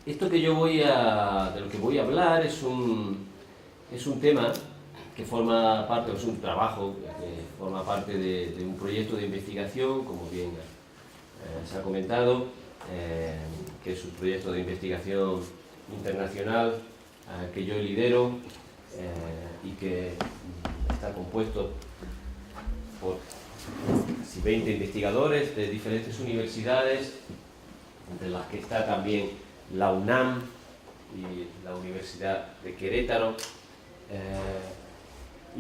Esto que yo de lo que voy a hablar es un tema que forma parte, es un trabajo que forma parte de un proyecto de investigación, como bien se ha comentado, que es un proyecto de investigación internacional que yo lidero y que está compuesto por casi 20 investigadores de diferentes universidades, entre las que está también la UNAM y la Universidad de Querétaro.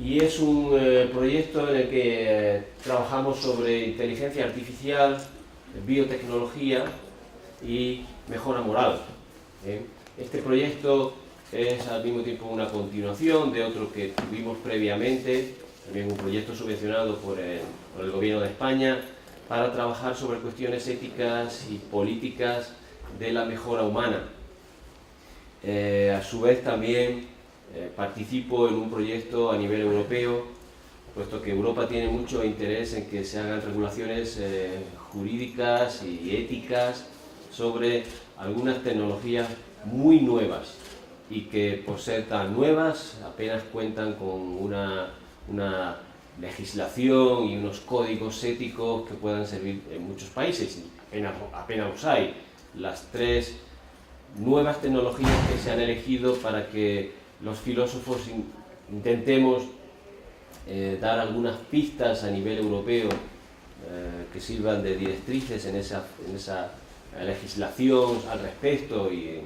Y es un proyecto en el que trabajamos sobre inteligencia artificial, biotecnología y mejora moral. Este proyecto es al mismo tiempo una continuación de otro que tuvimos previamente, también un proyecto subvencionado por el Gobierno de España, para trabajar sobre cuestiones éticas y políticas de la mejora humana. A su vez también participo en un proyecto a nivel europeo, puesto que Europa tiene mucho interés en que se hagan regulaciones jurídicas y éticas sobre algunas tecnologías muy nuevas y que, por ser tan nuevas, apenas cuentan con una legislación y unos códigos éticos que puedan servir en muchos países. Apenas los hay. Las tres nuevas tecnologías que se han elegido para que los filósofos intentemos dar algunas pistas a nivel europeo que sirvan de directrices en esa legislación al respecto y en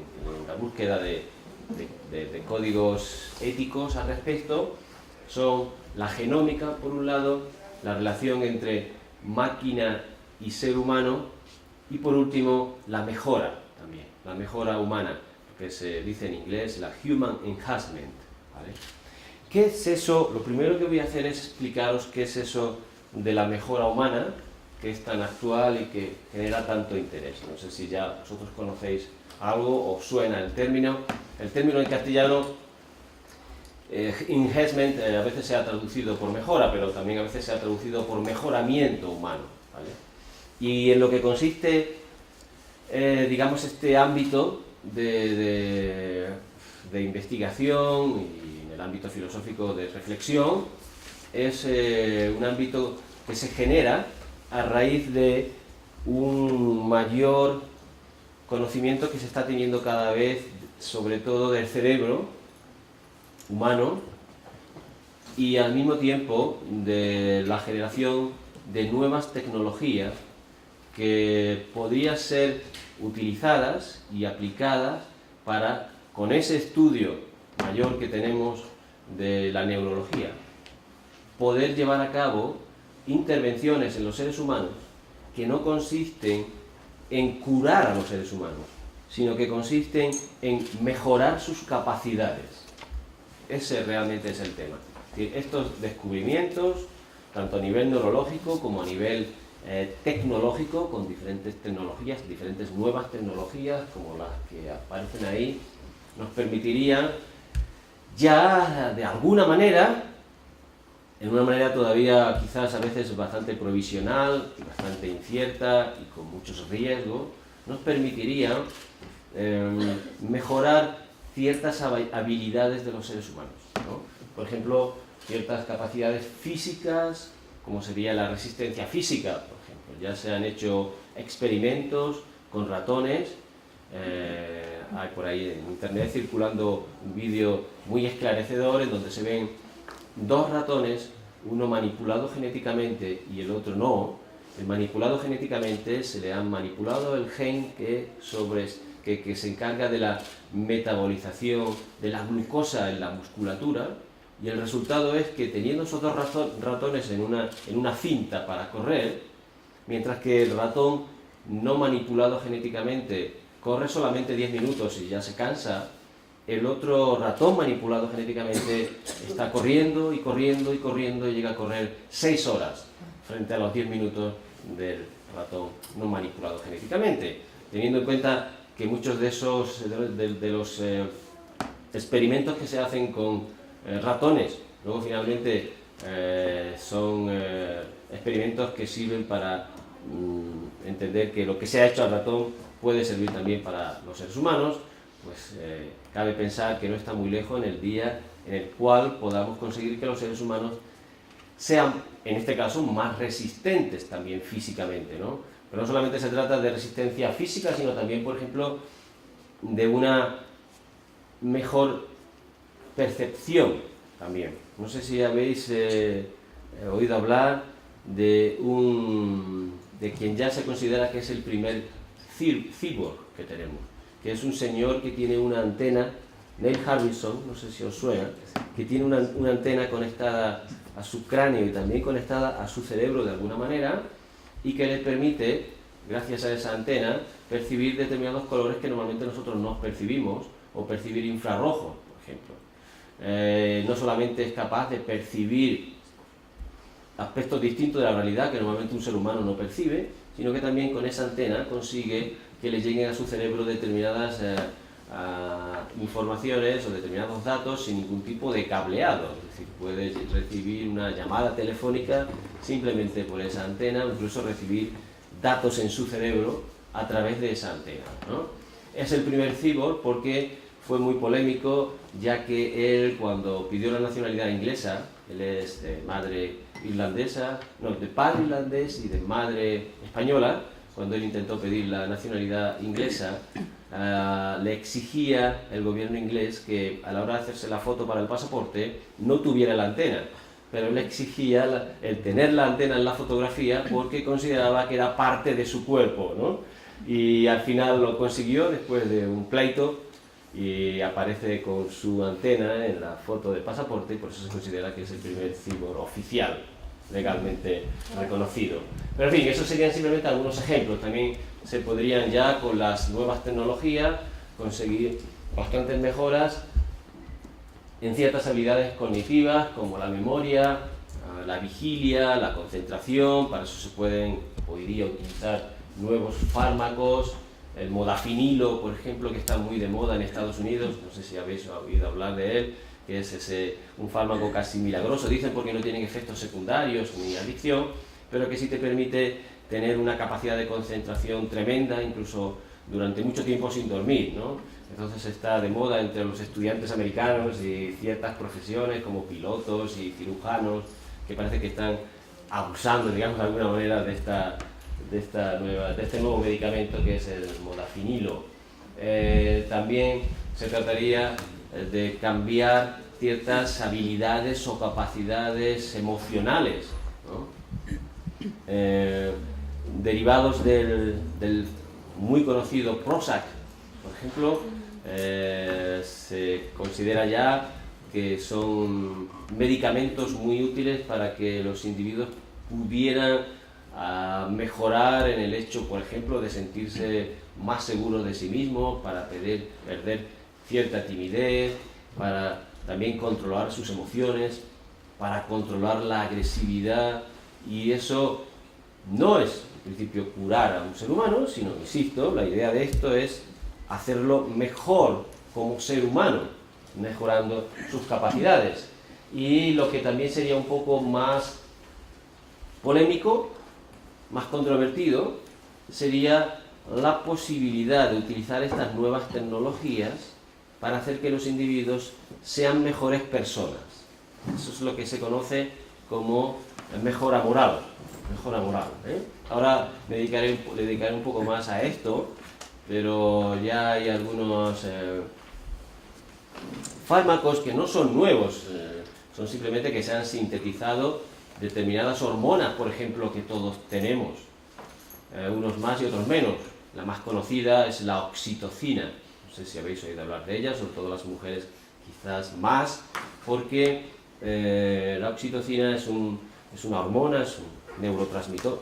la búsqueda de códigos éticos al respecto, son la genómica, por un lado, la relación entre máquina y ser humano, y por último, la mejora también, la mejora humana, que se dice en inglés la human enhancement, ¿vale? ¿Qué es eso? Lo primero que voy a hacer es explicaros qué es eso de la mejora humana, que es tan actual y que genera tanto interés. No sé si ya vosotros conocéis algo o suena el término. El término en castellano, enhancement, a veces se ha traducido por mejora, pero también a veces se ha traducido por mejoramiento humano, ¿vale? Y en lo que consiste, digamos, este ámbito de investigación y en el ámbito filosófico de reflexión, es un ámbito que se genera a raíz de un mayor conocimiento que se está teniendo cada vez, sobre todo del cerebro humano, y al mismo tiempo de la generación de nuevas tecnologías que podrían ser utilizadas y aplicadas para, con ese estudio mayor que tenemos de la neurología, poder llevar a cabo intervenciones en los seres humanos que no consisten en curar a los seres humanos, sino que consisten en mejorar sus capacidades. Ese realmente es el tema. Estos descubrimientos, tanto a nivel neurológico como a nivel tecnológico, con diferentes tecnologías, diferentes nuevas tecnologías como las que aparecen ahí, nos permitirían ya de alguna manera, en una manera todavía quizás a veces bastante provisional y bastante incierta y con muchos riesgos, nos permitiría mejorar ciertas habilidades de los seres humanos, ¿no? Por ejemplo, ciertas capacidades físicas, como sería la resistencia física, por ejemplo. Ya se han hecho experimentos con ratones. Hay por ahí en internet circulando un vídeo muy esclarecedor en donde se ven dos ratones, uno manipulado genéticamente y el otro no. El manipulado genéticamente se le ha manipulado el gen que se encarga de la metabolización de la glucosa en la musculatura, y el resultado es que, teniendo esos dos ratones en una cinta para correr, mientras que el ratón no manipulado genéticamente corre solamente 10 minutos y ya se cansa, el otro ratón manipulado genéticamente está corriendo y corriendo y corriendo y llega a correr 6 horas frente a los 10 minutos del ratón no manipulado genéticamente, teniendo en cuenta que muchos de los experimentos que se hacen con ratones luego finalmente son experimentos que sirven para entender que lo que se ha hecho al ratón puede servir también para los seres humanos. pues cabe pensar que no está muy lejos en el día en el cual podamos conseguir que los seres humanos sean, en este caso, más resistentes también físicamente, ¿no? Pero no solamente se trata de resistencia física, sino también, por ejemplo, de una mejor percepción también. No sé si habéis oído hablar de quien ya se considera que es el primer cyborg que tenemos, que es un señor que tiene una antena, Neil Harbisson, no sé si os suena, que tiene una antena conectada a su cráneo y también conectada a su cerebro de alguna manera, y que le permite, gracias a esa antena, percibir determinados colores que normalmente nosotros no percibimos, o percibir infrarrojos, por ejemplo. No solamente es capaz de percibir aspectos distintos de la realidad que normalmente un ser humano no percibe, sino que también con esa antena consigue que le lleguen a su cerebro determinadas informaciones o determinados datos sin ningún tipo de cableado. Es decir, puede recibir una llamada telefónica simplemente por esa antena, o incluso recibir datos en su cerebro a través de esa antena, ¿no? Es el primer cyborg porque fue muy polémico, ya que él, cuando pidió la nacionalidad inglesa, él es de madre irlandesa, no, de padre irlandés y de madre española. Cuando él intentó pedir la nacionalidad inglesa, le exigía el gobierno inglés que a la hora de hacerse la foto para el pasaporte no tuviera la antena, pero él exigía el tener la antena en la fotografía porque consideraba que era parte de su cuerpo, ¿no? Y al final lo consiguió después de un pleito, y aparece con su antena en la foto del pasaporte, y por eso se considera que es el primer cyborg oficial legalmente reconocido. Pero en fin, esos serían simplemente algunos ejemplos. También se podrían ya con las nuevas tecnologías conseguir bastantes mejoras en ciertas habilidades cognitivas como la memoria, la vigilia, la concentración. Para eso se pueden hoy día utilizar nuevos fármacos, el modafinilo, por ejemplo, que está muy de moda en Estados Unidos, no sé si habéis oído hablar de él, que es un fármaco casi milagroso, dicen, porque no tienen efectos secundarios ni adicción, pero que sí te permite tener una capacidad de concentración tremenda, incluso durante mucho tiempo sin dormir, ¿no? Entonces está de moda entre los estudiantes americanos y ciertas profesiones como pilotos y cirujanos, que parece que están abusando, digamos, de alguna manera de este nuevo medicamento que es el modafinilo. También se trataría de cambiar ciertas habilidades o capacidades emocionales, ¿no? Derivados del muy conocido Prozac, por ejemplo, se considera ya que son medicamentos muy útiles para que los individuos pudieran mejorar en el hecho, por ejemplo, de sentirse más seguros de sí mismos, para perder cierta timidez, para también controlar sus emociones, para controlar la agresividad. Y eso no es, en principio, curar a un ser humano, sino, insisto, la idea de esto es hacerlo mejor como ser humano, mejorando sus capacidades. Y lo que también sería un poco más polémico, más controvertido, sería la posibilidad de utilizar estas nuevas tecnologías para hacer que los individuos sean mejores personas. Eso es lo que se conoce como mejora moral. Mejora moral, ¿eh? Ahora me dedicaré un poco más a esto, pero ya hay algunos fármacos que no son nuevos, son simplemente que se han sintetizado determinadas hormonas, por ejemplo, que todos tenemos, unos más y otros menos. La más conocida es la oxitocina. No sé si habéis oído hablar de ella, sobre todo las mujeres quizás más, porque la oxitocina es una hormona, es un neurotransmisor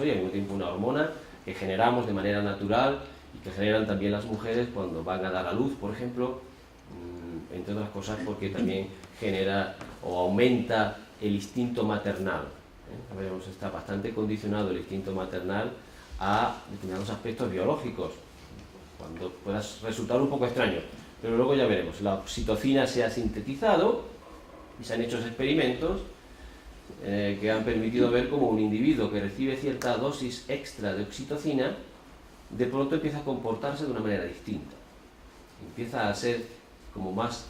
y al mismo tiempo una hormona que generamos de manera natural y que generan también las mujeres cuando van a dar a luz, por ejemplo, entre otras cosas porque también genera o aumenta el instinto maternal. Sabemos, está bastante condicionado el instinto maternal a determinados aspectos biológicos, cuando pueda resultar un poco extraño, pero luego ya veremos. La oxitocina se ha sintetizado y se han hecho experimentos que han permitido ver cómo un individuo que recibe cierta dosis extra de oxitocina de pronto empieza a comportarse de una manera distinta. empieza a ser como más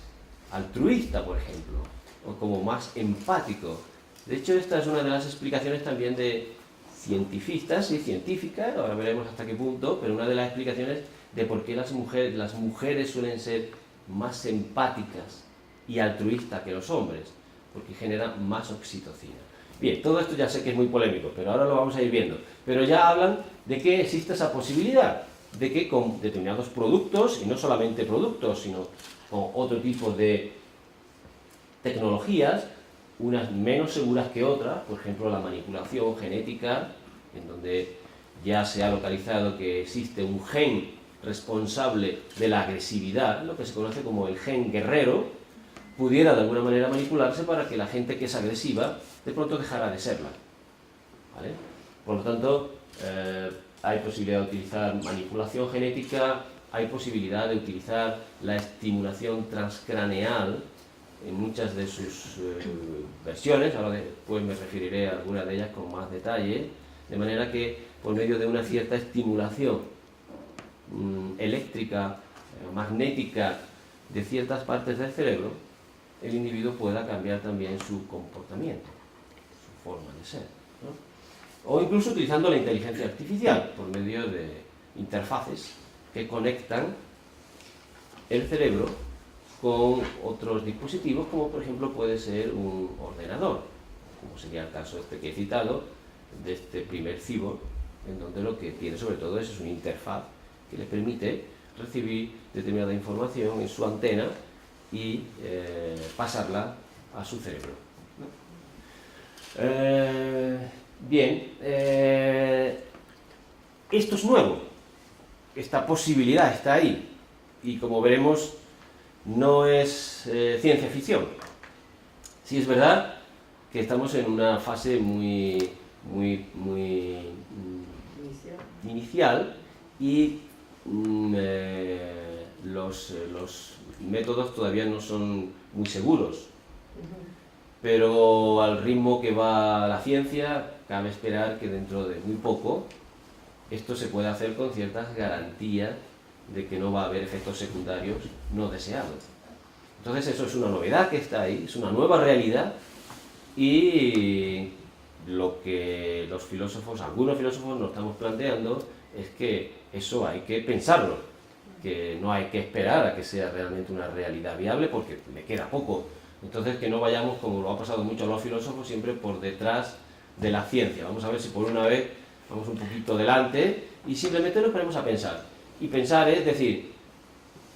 altruista, por ejemplo, o como más empático. De hecho, esta es una de las explicaciones también de científicas y científicas, ahora veremos hasta qué punto, pero una de las explicaciones de por qué las mujeres suelen ser más empáticas y altruistas que los hombres, porque generan más oxitocina. Bien, todo esto ya sé que es muy polémico, pero ahora lo vamos a ir viendo. Pero ya hablan de que existe esa posibilidad, de que con determinados productos, y no solamente productos, sino con otro tipo de tecnologías, unas menos seguras que otras, por ejemplo la manipulación genética, en donde ya se ha localizado que existe un gen responsable de la agresividad, lo que se conoce como el gen guerrero, pudiera de alguna manera manipularse para que la gente que es agresiva de pronto dejara de serla. ¿Vale? Por lo tanto, hay posibilidad de utilizar manipulación genética, hay posibilidad de utilizar la estimulación transcraneal en muchas de sus versiones, ahora después me referiré a algunas de ellas con más detalle, de manera que por medio de una cierta estimulación eléctrica, magnética de ciertas partes del cerebro, el individuo pueda cambiar también su comportamiento, su forma de ser, ¿no? O incluso utilizando la inteligencia artificial por medio de interfaces que conectan el cerebro con otros dispositivos, como por ejemplo puede ser un ordenador, como sería el caso este que he citado, de este primer cyborg, en donde lo que tiene sobre todo es una interfaz que le permite recibir determinada información en su antena y pasarla a su cerebro. Bien, esto es nuevo, esta posibilidad está ahí, y como veremos, no es ciencia ficción. Sí es verdad que estamos en una fase muy inicial y los métodos todavía no son muy seguros, pero al ritmo que va la ciencia, cabe esperar que dentro de muy poco esto se pueda hacer con ciertas garantías de que no va a haber efectos secundarios no deseados. Entonces eso es una novedad que está ahí, es una nueva realidad, y lo que los filósofos, algunos filósofos nos estamos planteando es que eso hay que pensarlo, que no hay que esperar a que sea realmente una realidad viable porque le queda poco. Entonces que no vayamos, como lo ha pasado mucho a los filósofos, siempre por detrás de la ciencia. Vamos a ver si por una vez vamos un poquito delante y simplemente nos ponemos a pensar. Y pensar es decir,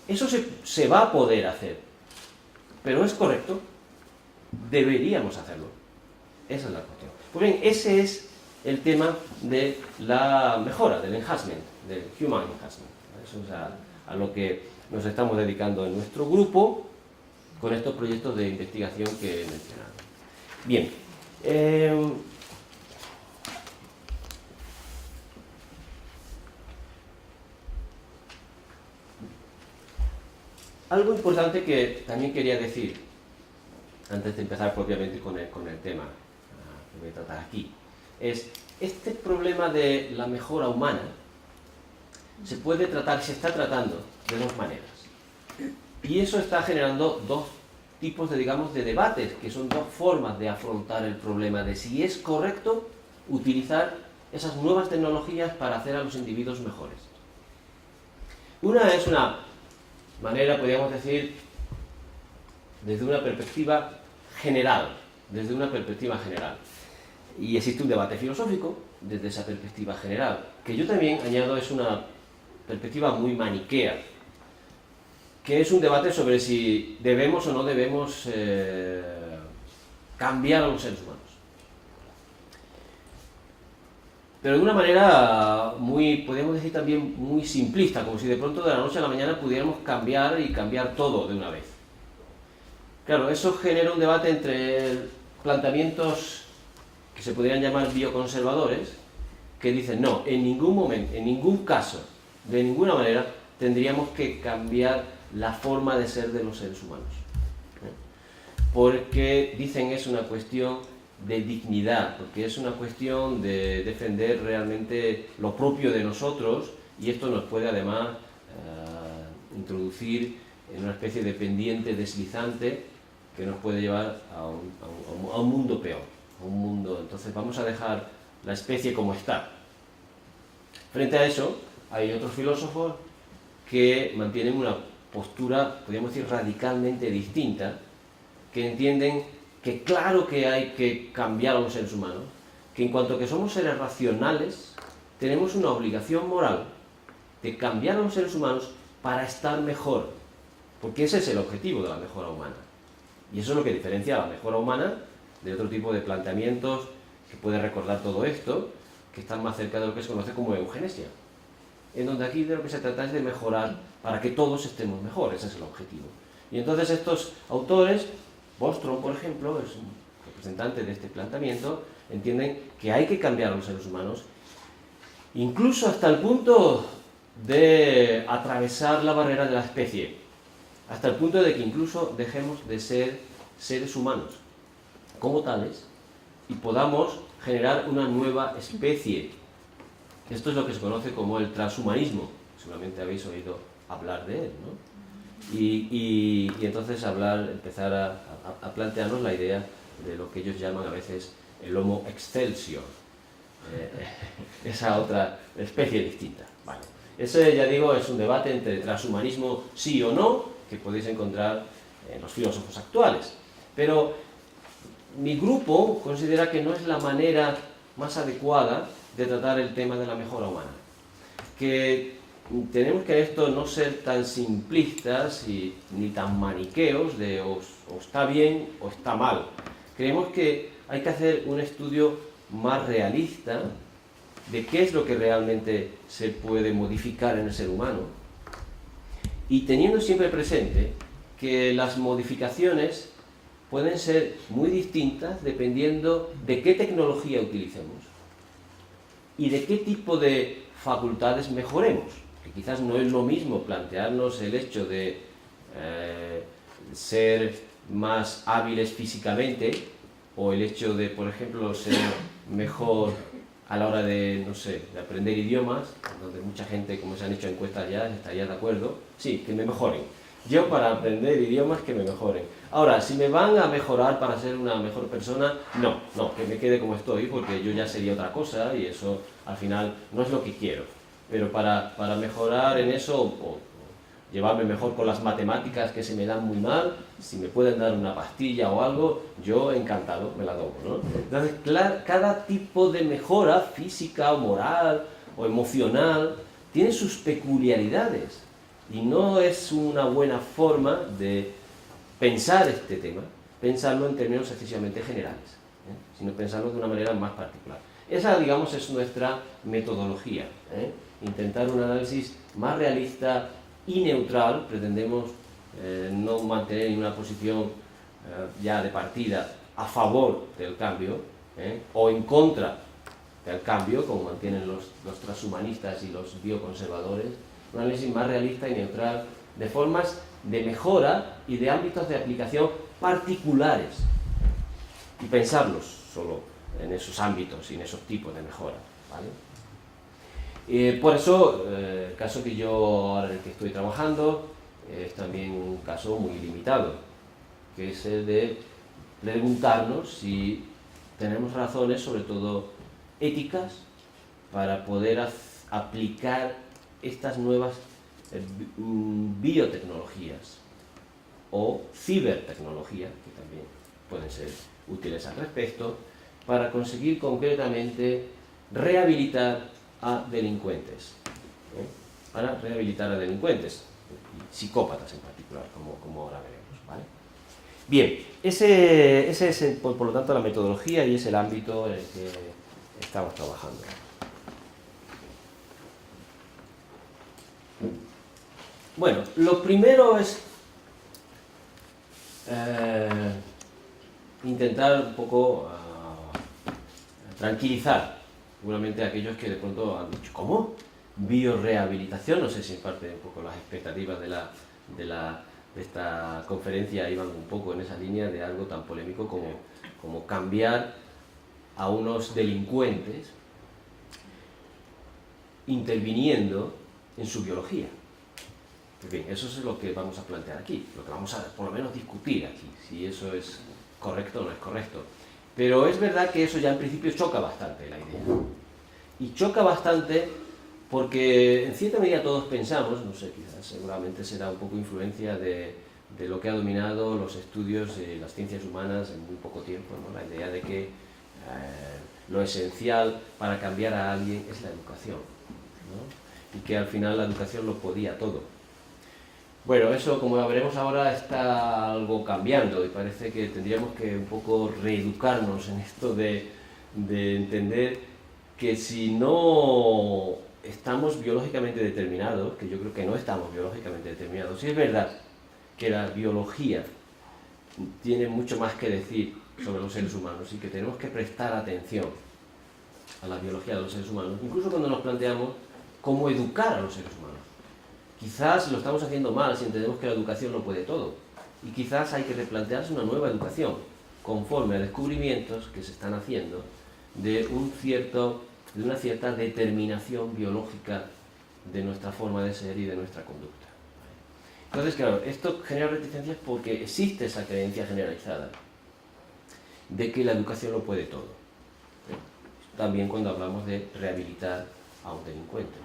eso se va a poder hacer, pero ¿es correcto? Deberíamos hacerlo. Esa es la cuestión. Pues bien, ese es el tema de la mejora, del enhancement, del human enhancement. Eso es a lo que nos estamos dedicando en nuestro grupo con estos proyectos de investigación que he mencionado. Bien. Algo importante que también quería decir, antes de empezar propiamente con el tema que voy a tratar aquí, es este problema de la mejora humana se puede tratar, se está tratando de dos maneras. Y eso está generando dos tipos de, digamos, de debates, que son dos formas de afrontar el problema de si es correcto utilizar esas nuevas tecnologías para hacer a los individuos mejores. Una es una manera, podríamos decir, desde una perspectiva general, y existe un debate filosófico desde esa perspectiva general, que yo también añado es una perspectiva muy maniquea, que es un debate sobre si debemos o no debemos cambiar a los seres humanos. Pero de una manera muy, podríamos decir también muy simplista, como si de pronto de la noche a la mañana pudiéramos cambiar y cambiar todo de una vez. Claro, eso genera un debate entre planteamientos que se podrían llamar bioconservadores, que dicen no, en ningún momento, en ningún caso, de ninguna manera, tendríamos que cambiar la forma de ser de los seres humanos. Porque dicen es una cuestión de dignidad, porque es una cuestión de defender realmente lo propio de nosotros, y esto nos puede además introducir en una especie de pendiente deslizante que nos puede llevar a un mundo peor, a un mundo. Entonces vamos a dejar la especie como está. Frente a eso, hay otros filósofos que mantienen una postura, podríamos decir, radicalmente distinta, que entienden que claro que hay que cambiar a los seres humanos, que en cuanto que somos seres racionales, tenemos una obligación moral de cambiar a los seres humanos para estar mejor, porque ese es el objetivo de la mejora humana. Y eso es lo que diferencia a la mejora humana de otro tipo de planteamientos que puede recordar todo esto, que están más cerca de lo que se conoce como eugenesia, en donde aquí de lo que se trata es de mejorar para que todos estemos mejor, ese es el objetivo. Y entonces estos autores, Bostrom, por ejemplo, es un representante de este planteamiento, entienden que hay que cambiar a los seres humanos, incluso hasta el punto de atravesar la barrera de la especie, hasta el punto de que incluso dejemos de ser seres humanos como tales y podamos generar una nueva especie. Esto es lo que se conoce como el transhumanismo, seguramente habéis oído hablar de él, ¿no? Y entonces empezar a plantearnos la idea de lo que ellos llaman a veces el Homo excelsior, esa otra especie distinta. Vale. Ese, ya digo, es un debate entre transhumanismo sí o no, que podéis encontrar en los filósofos actuales. Pero mi grupo considera que no es la manera más adecuada de tratar el tema de la mejora humana. Que tenemos que esto no ser tan simplistas ni tan maniqueos de o está bien o está mal. Creemos que hay que hacer un estudio más realista de qué es lo que realmente se puede modificar en el ser humano y teniendo siempre presente que las modificaciones pueden ser muy distintas dependiendo de qué tecnología utilicemos y de qué tipo de facultades mejoremos. Que quizás no es lo mismo plantearnos el hecho de ser más hábiles físicamente o el hecho de, por ejemplo, ser mejor a la hora de, no sé, de aprender idiomas, donde mucha gente, como se han hecho encuestas ya, estaría de acuerdo. Sí, que me mejoren. Yo para aprender idiomas que me mejoren. Ahora, si me van a mejorar para ser una mejor persona, no, que me quede como estoy, porque yo ya sería otra cosa y eso al final no es lo que quiero. Pero para mejorar en eso, o llevarme mejor con las matemáticas que se me dan muy mal, si me pueden dar una pastilla o algo, yo encantado me la doy, ¿no? Entonces, cada tipo de mejora física o moral o emocional tiene sus peculiaridades y no es una buena forma de pensar este tema, pensarlo en términos excesivamente generales, sino pensarlo de una manera más particular. Esa, digamos, es nuestra metodología, intentar un análisis más realista y neutral. Pretendemos no mantener ninguna posición ya de partida a favor del cambio o en contra del cambio, como mantienen los transhumanistas y los bioconservadores. Un análisis más realista y neutral de formas de mejora y de ámbitos de aplicación particulares y pensarlos solo en esos ámbitos y en esos tipos de mejora, ¿vale? Por eso, el caso que yo ahora en el que estoy trabajando es también un caso muy limitado, que es el de preguntarnos si tenemos razones, sobre todo éticas, para poder aplicar estas nuevas biotecnologías o cibertecnologías, que también pueden ser útiles al respecto, para conseguir concretamente rehabilitar a delincuentes, para rehabilitar a delincuentes, psicópatas en particular, como ahora veremos, ¿vale? Bien, ese es por lo tanto la metodología y es el ámbito en el que estamos trabajando. Bueno, lo primero es intentar un poco tranquilizar seguramente a aquellos que de pronto han dicho, ¿cómo? Biorehabilitación, no sé si en parte un poco las expectativas de esta conferencia iban un poco en esa línea de algo tan polémico como cambiar a unos delincuentes interviniendo en su biología. En fin, eso es lo que vamos a plantear aquí, lo que vamos a por lo menos discutir aquí, si eso es correcto o no es correcto. Pero es verdad que eso ya en principio choca bastante la idea. Y choca bastante porque en cierta medida todos pensamos, no sé, quizás seguramente será un poco influencia de lo que ha dominado los estudios de las ciencias humanas en muy poco tiempo, ¿no? La idea de que lo esencial para cambiar a alguien es la educación, ¿no? Y que al final la educación lo podía todo. Bueno, eso, como veremos ahora, está algo cambiando y parece que tendríamos que un poco reeducarnos en esto de entender que si no estamos biológicamente determinados, que yo creo que no estamos biológicamente determinados, sí es verdad que la biología tiene mucho más que decir sobre los seres humanos y que tenemos que prestar atención a la biología de los seres humanos, incluso cuando nos planteamos cómo educar a los seres humanos. Quizás lo estamos haciendo mal si entendemos que la educación lo puede todo. Y quizás hay que replantearse una nueva educación, conforme a descubrimientos que se están haciendo de una cierta determinación biológica de nuestra forma de ser y de nuestra conducta. Entonces, claro, esto genera reticencias porque existe esa creencia generalizada de que la educación lo puede todo. También cuando hablamos de rehabilitar a un delincuente.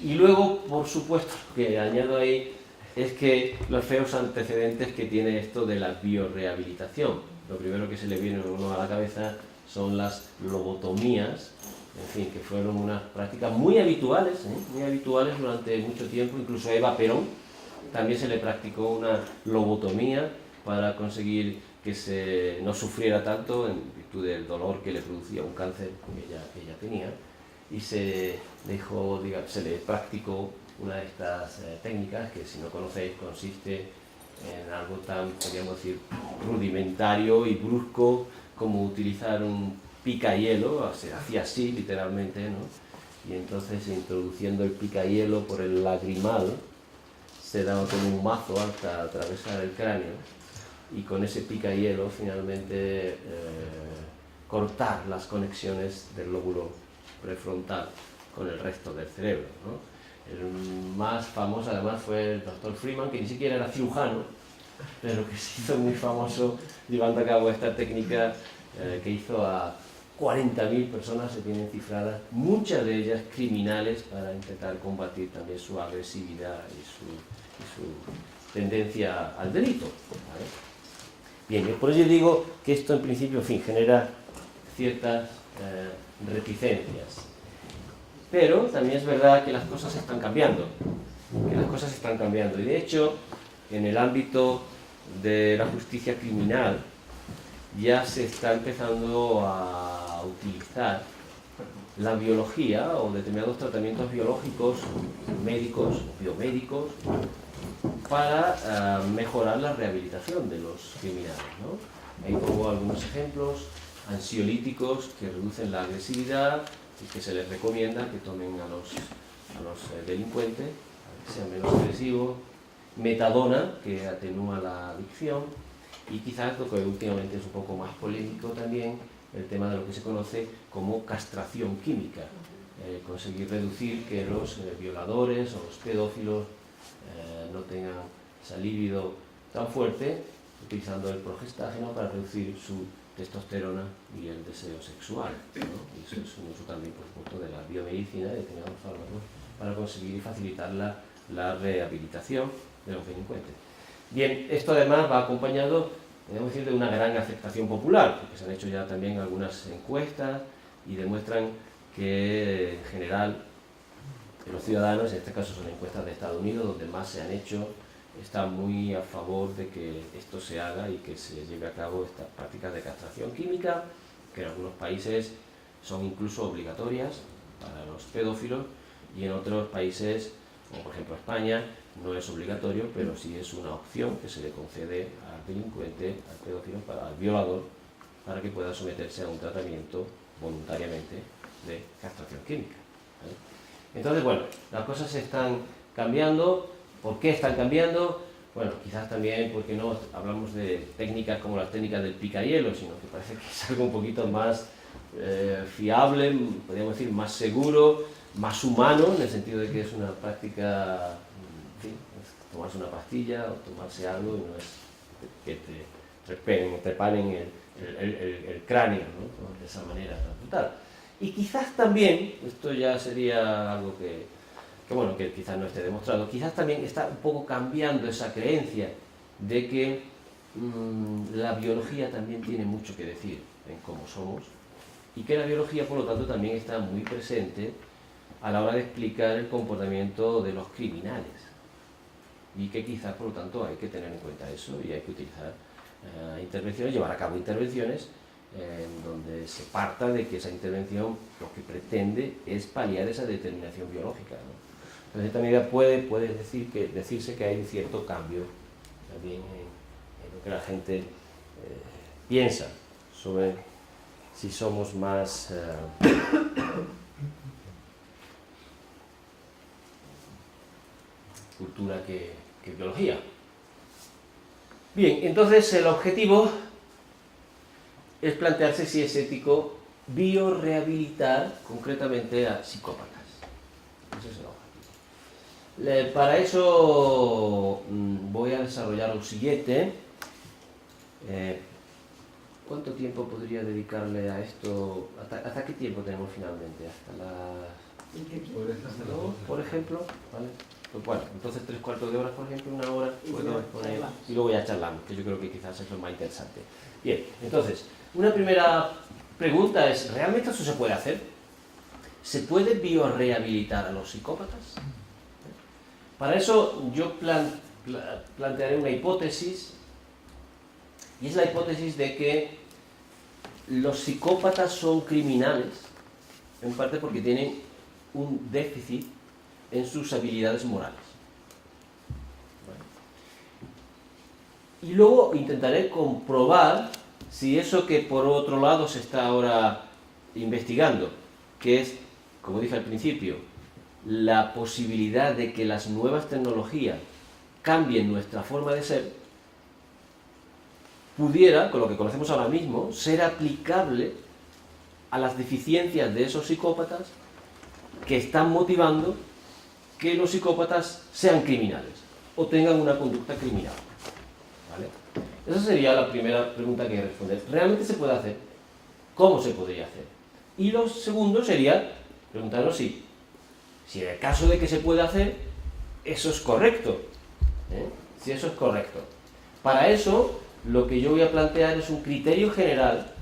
Y luego, por supuesto, lo que añado ahí es que los feos antecedentes que tiene esto de la biorrehabilitación. Lo primero que se le viene a uno a la cabeza son las lobotomías, en fin, que fueron unas prácticas muy habituales durante mucho tiempo. Incluso a Eva Perón también se le practicó una lobotomía para conseguir que no sufriera tanto en virtud del dolor que le producía un cáncer que ella tenía. Y se le practicó una de estas técnicas que, si no conocéis, consiste en algo tan, podríamos decir, rudimentario y brusco como utilizar un picahielo. Se hacía así literalmente, ¿no? Y entonces, introduciendo el picahielo por el lagrimal, se daba con un mazo hasta atravesar el cráneo y con ese picahielo finalmente cortar las conexiones del lóbulo prefrontal con el resto del cerebro, ¿no? El más famoso además fue el doctor Freeman, que ni siquiera era cirujano, pero que se hizo muy famoso llevando a cabo esta técnica que hizo a 40.000 personas, se tienen cifradas, muchas de ellas criminales, para intentar combatir también su agresividad y su tendencia al delito, ¿vale? Bien, por eso yo digo que esto en principio, en fin, genera ciertas reticencias. Pero también es verdad que las cosas están cambiando, y de hecho, en el ámbito de la justicia criminal ya se está empezando a utilizar la biología o determinados tratamientos biológicos, médicos, biomédicos, para mejorar la rehabilitación de los criminales, ¿no? Ahí pongo algunos ejemplos: ansiolíticos que reducen la agresividad y que se les recomienda que tomen a los delincuentes, para que sean menos agresivos; metadona, que atenúa la adicción; y quizás lo que últimamente es un poco más polémico también, el tema de lo que se conoce como castración química, conseguir reducir que los violadores o los pedófilos no tengan esa libido tan fuerte, utilizando el progestágeno para reducir su testosterona y el deseo sexual, ¿no? Y eso es un uso también, por supuesto, de la biomedicina, de determinados fármacos, para conseguir y facilitar la rehabilitación de los delincuentes. Bien, esto además va acompañado, podemos decir, de una gran aceptación popular, porque se han hecho ya también algunas encuestas y demuestran que, en general, los ciudadanos, en este caso son encuestas de Estados Unidos, donde más se han hecho, están muy a favor de que esto se haga y que se lleve a cabo estas prácticas de castración química, que en algunos países son incluso obligatorias para los pedófilos, y en otros países, como por ejemplo España, no es obligatorio, pero sí es una opción que se le concede al delincuente, al pedófilo, al violador, para que pueda someterse a un tratamiento voluntariamente de castración química, ¿vale? Entonces, bueno, las cosas están cambiando. ¿Por qué están cambiando? Bueno, quizás también porque no hablamos de técnicas como las técnicas del picahielo, sino que parece que es algo un poquito más fiable, podríamos decir más seguro, más humano, en el sentido de que es una práctica fin, es tomarse una pastilla o tomarse algo y no es que te reparen el cráneo, ¿no? De esa manera tan brutal. Y quizás también, esto ya sería algo que bueno, que quizás no esté demostrado, quizás también está un poco cambiando esa creencia de que la biología también tiene mucho que decir en cómo somos y que la biología, por lo tanto, también está muy presente a la hora de explicar el comportamiento de los criminales y que quizás, por lo tanto, hay que tener en cuenta eso y hay que utilizar intervenciones, llevar a cabo intervenciones donde se parta de que esa intervención lo que pretende es paliar esa determinación biológica, ¿no? Entonces, de esta medida puede decirse que hay cierto cambio también en lo que la gente piensa sobre si somos más cultura que biología. Bien, entonces el objetivo es plantearse si es ético biorehabilitar concretamente a psicópatas. Ese es el objetivo. Para eso voy a desarrollar lo siguiente. ¿Cuánto tiempo podría dedicarle a esto? ¿Hasta qué tiempo tenemos finalmente? ¿Hasta las 2, por ejemplo? ¿Vale? Pues bueno, entonces 3/4 de hora, por ejemplo, 1 hora, y luego ya charlamos, que yo creo que quizás es lo más interesante. Bien, entonces, una primera pregunta es, ¿realmente eso se puede hacer? ¿Se puede biorehabilitar a los psicópatas? Para eso yo plantearé una hipótesis, y es la hipótesis de que los psicópatas son criminales, en parte porque tienen un déficit en sus habilidades morales. Bueno. Y luego intentaré comprobar si eso que por otro lado se está ahora investigando, que es, como dije al principio, la posibilidad de que las nuevas tecnologías cambien nuestra forma de ser, pudiera, con lo que conocemos ahora mismo, ser aplicable a las deficiencias de esos psicópatas que están motivando que los psicópatas sean criminales o tengan una conducta criminal. ¿Vale? Esa sería la primera pregunta que hay que responder. ¿Realmente se puede hacer? ¿Cómo se podría hacer? Y lo segundo sería preguntarnos si en el caso de que se pueda hacer, eso es correcto. Si eso es correcto. Para eso, lo que yo voy a plantear es un criterio general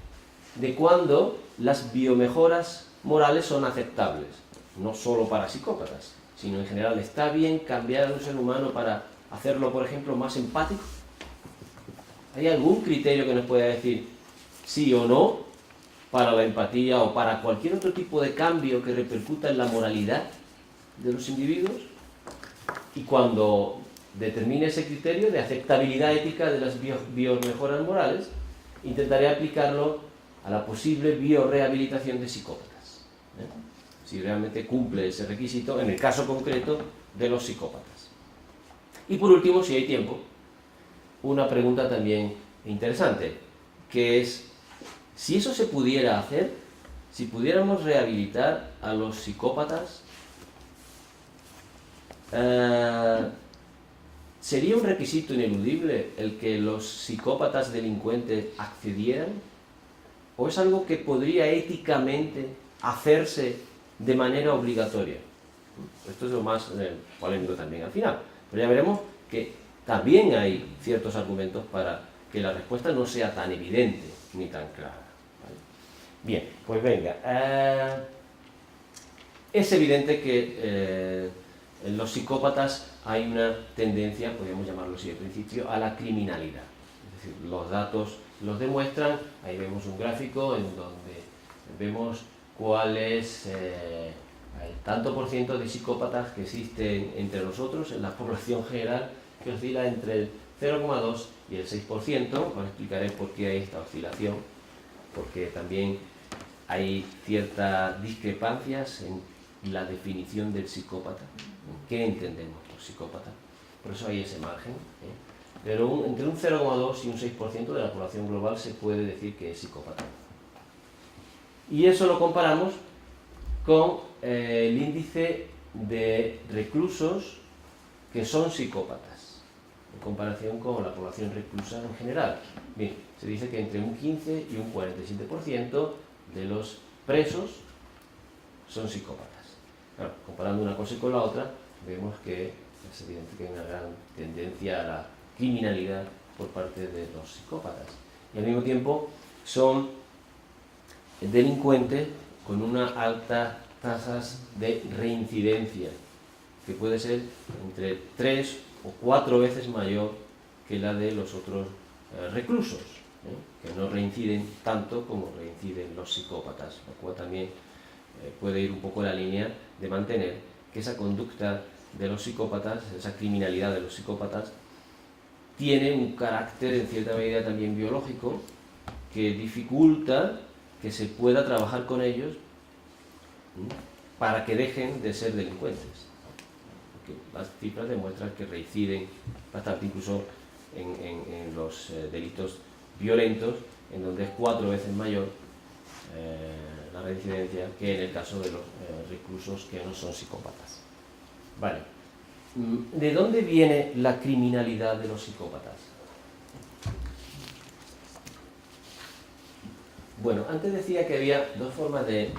de cuándo las biomejoras morales son aceptables. No solo para psicópatas, sino en general. ¿Está bien cambiar a un ser humano para hacerlo, por ejemplo, más empático? ¿Hay algún criterio que nos pueda decir sí o no para la empatía o para cualquier otro tipo de cambio que repercuta en la moralidad de los individuos? Y cuando determine ese criterio de aceptabilidad ética de las biomejoras morales, intentaré aplicarlo a la posible biorehabilitación de psicópatas. Si realmente cumple ese requisito, en el caso concreto de los psicópatas. Y por último, si hay tiempo, una pregunta también interesante, que es, si eso se pudiera hacer, si pudiéramos rehabilitar a los psicópatas, ¿sería un requisito ineludible el que los psicópatas delincuentes accedieran? ¿O es algo que podría éticamente hacerse de manera obligatoria? Esto es lo más polémico también al final. Pero ya veremos que también hay ciertos argumentos para que la respuesta no sea tan evidente ni tan clara. ¿Vale? Bien, pues venga. Es evidente que en los psicópatas hay una tendencia, podríamos llamarlo así de principio, a la criminalidad. Es decir, los datos los demuestran. Ahí vemos un gráfico en donde vemos cuál es el tanto por ciento de psicópatas que existen entre nosotros en la población general, que oscila entre el 0,2 y el 6%. Os explicaré por qué hay esta oscilación, porque también hay ciertas discrepancias en la definición del psicópata. ¿Qué entendemos por psicópata? Por eso hay ese margen. Pero entre un 0,2 y un 6% de la población global se puede decir que es psicópata. Y eso lo comparamos con el índice de reclusos que son psicópatas, en comparación con la población reclusa en general. Bien, se dice que entre un 15 y un 47% de los presos son psicópatas. Claro, comparando una cosa con la otra, vemos que es evidente que hay una gran tendencia a la criminalidad por parte de los psicópatas. Y al mismo tiempo son delincuentes con unas altas tasas de reincidencia, que puede ser entre 3 o 4 veces mayor que la de los otros reclusos, que no reinciden tanto como reinciden los psicópatas, lo cual también puede ir un poco en la línea de mantener que esa conducta de los psicópatas, esa criminalidad de los psicópatas, tiene un carácter en cierta medida también biológico que dificulta que se pueda trabajar con ellos para que dejen de ser delincuentes. Porque las cifras demuestran que reinciden bastante, incluso en los delitos violentos, en donde es 4 veces mayor la reincidencia que en el caso de los reclusos que no son psicópatas. Vale. ¿De dónde viene la criminalidad de los psicópatas? Bueno, antes decía que había dos formas de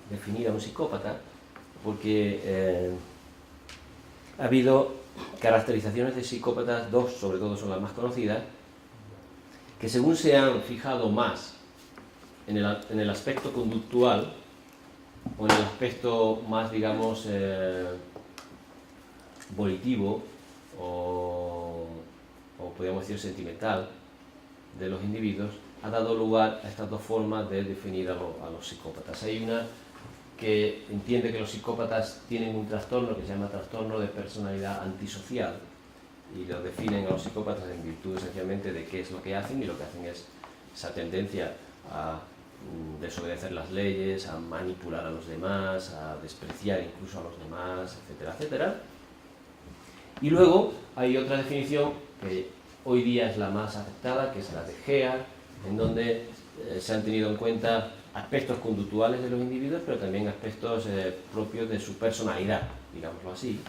definir a un psicópata, porque ha habido caracterizaciones de psicópatas, dos sobre todo son las más conocidas, que según se han fijado más en el aspecto conductual o en el aspecto más, digamos, volitivo o podríamos decir sentimental de los individuos, ha dado lugar a estas dos formas de definir a los psicópatas. Hay una que entiende que los psicópatas tienen un trastorno que se llama trastorno de personalidad antisocial, y lo definen a los psicópatas en virtud esencialmente de qué es lo que hacen, y lo que hacen es esa tendencia a desobedecer las leyes, a manipular a los demás, a despreciar incluso a los demás, etcétera, etcétera. Y luego hay otra definición que hoy día es la más aceptada, que es la de Gea, en donde se han tenido en cuenta aspectos conductuales de los individuos, pero también aspectos propios de su personalidad, digámoslo así.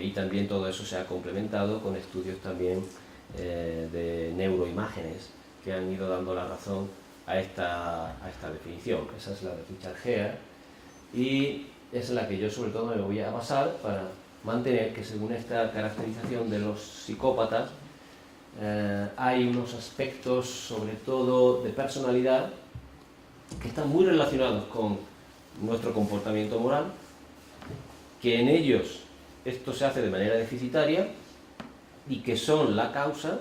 Y también todo eso se ha complementado con estudios también de neuroimágenes que han ido dando la razón a esta definición. Esa es la de Richard Gere, y es la que yo sobre todo me voy a basar para mantener que según esta caracterización de los psicópatas hay unos aspectos sobre todo de personalidad que están muy relacionados con nuestro comportamiento moral, que en ellos esto se hace de manera deficitaria y que son la causa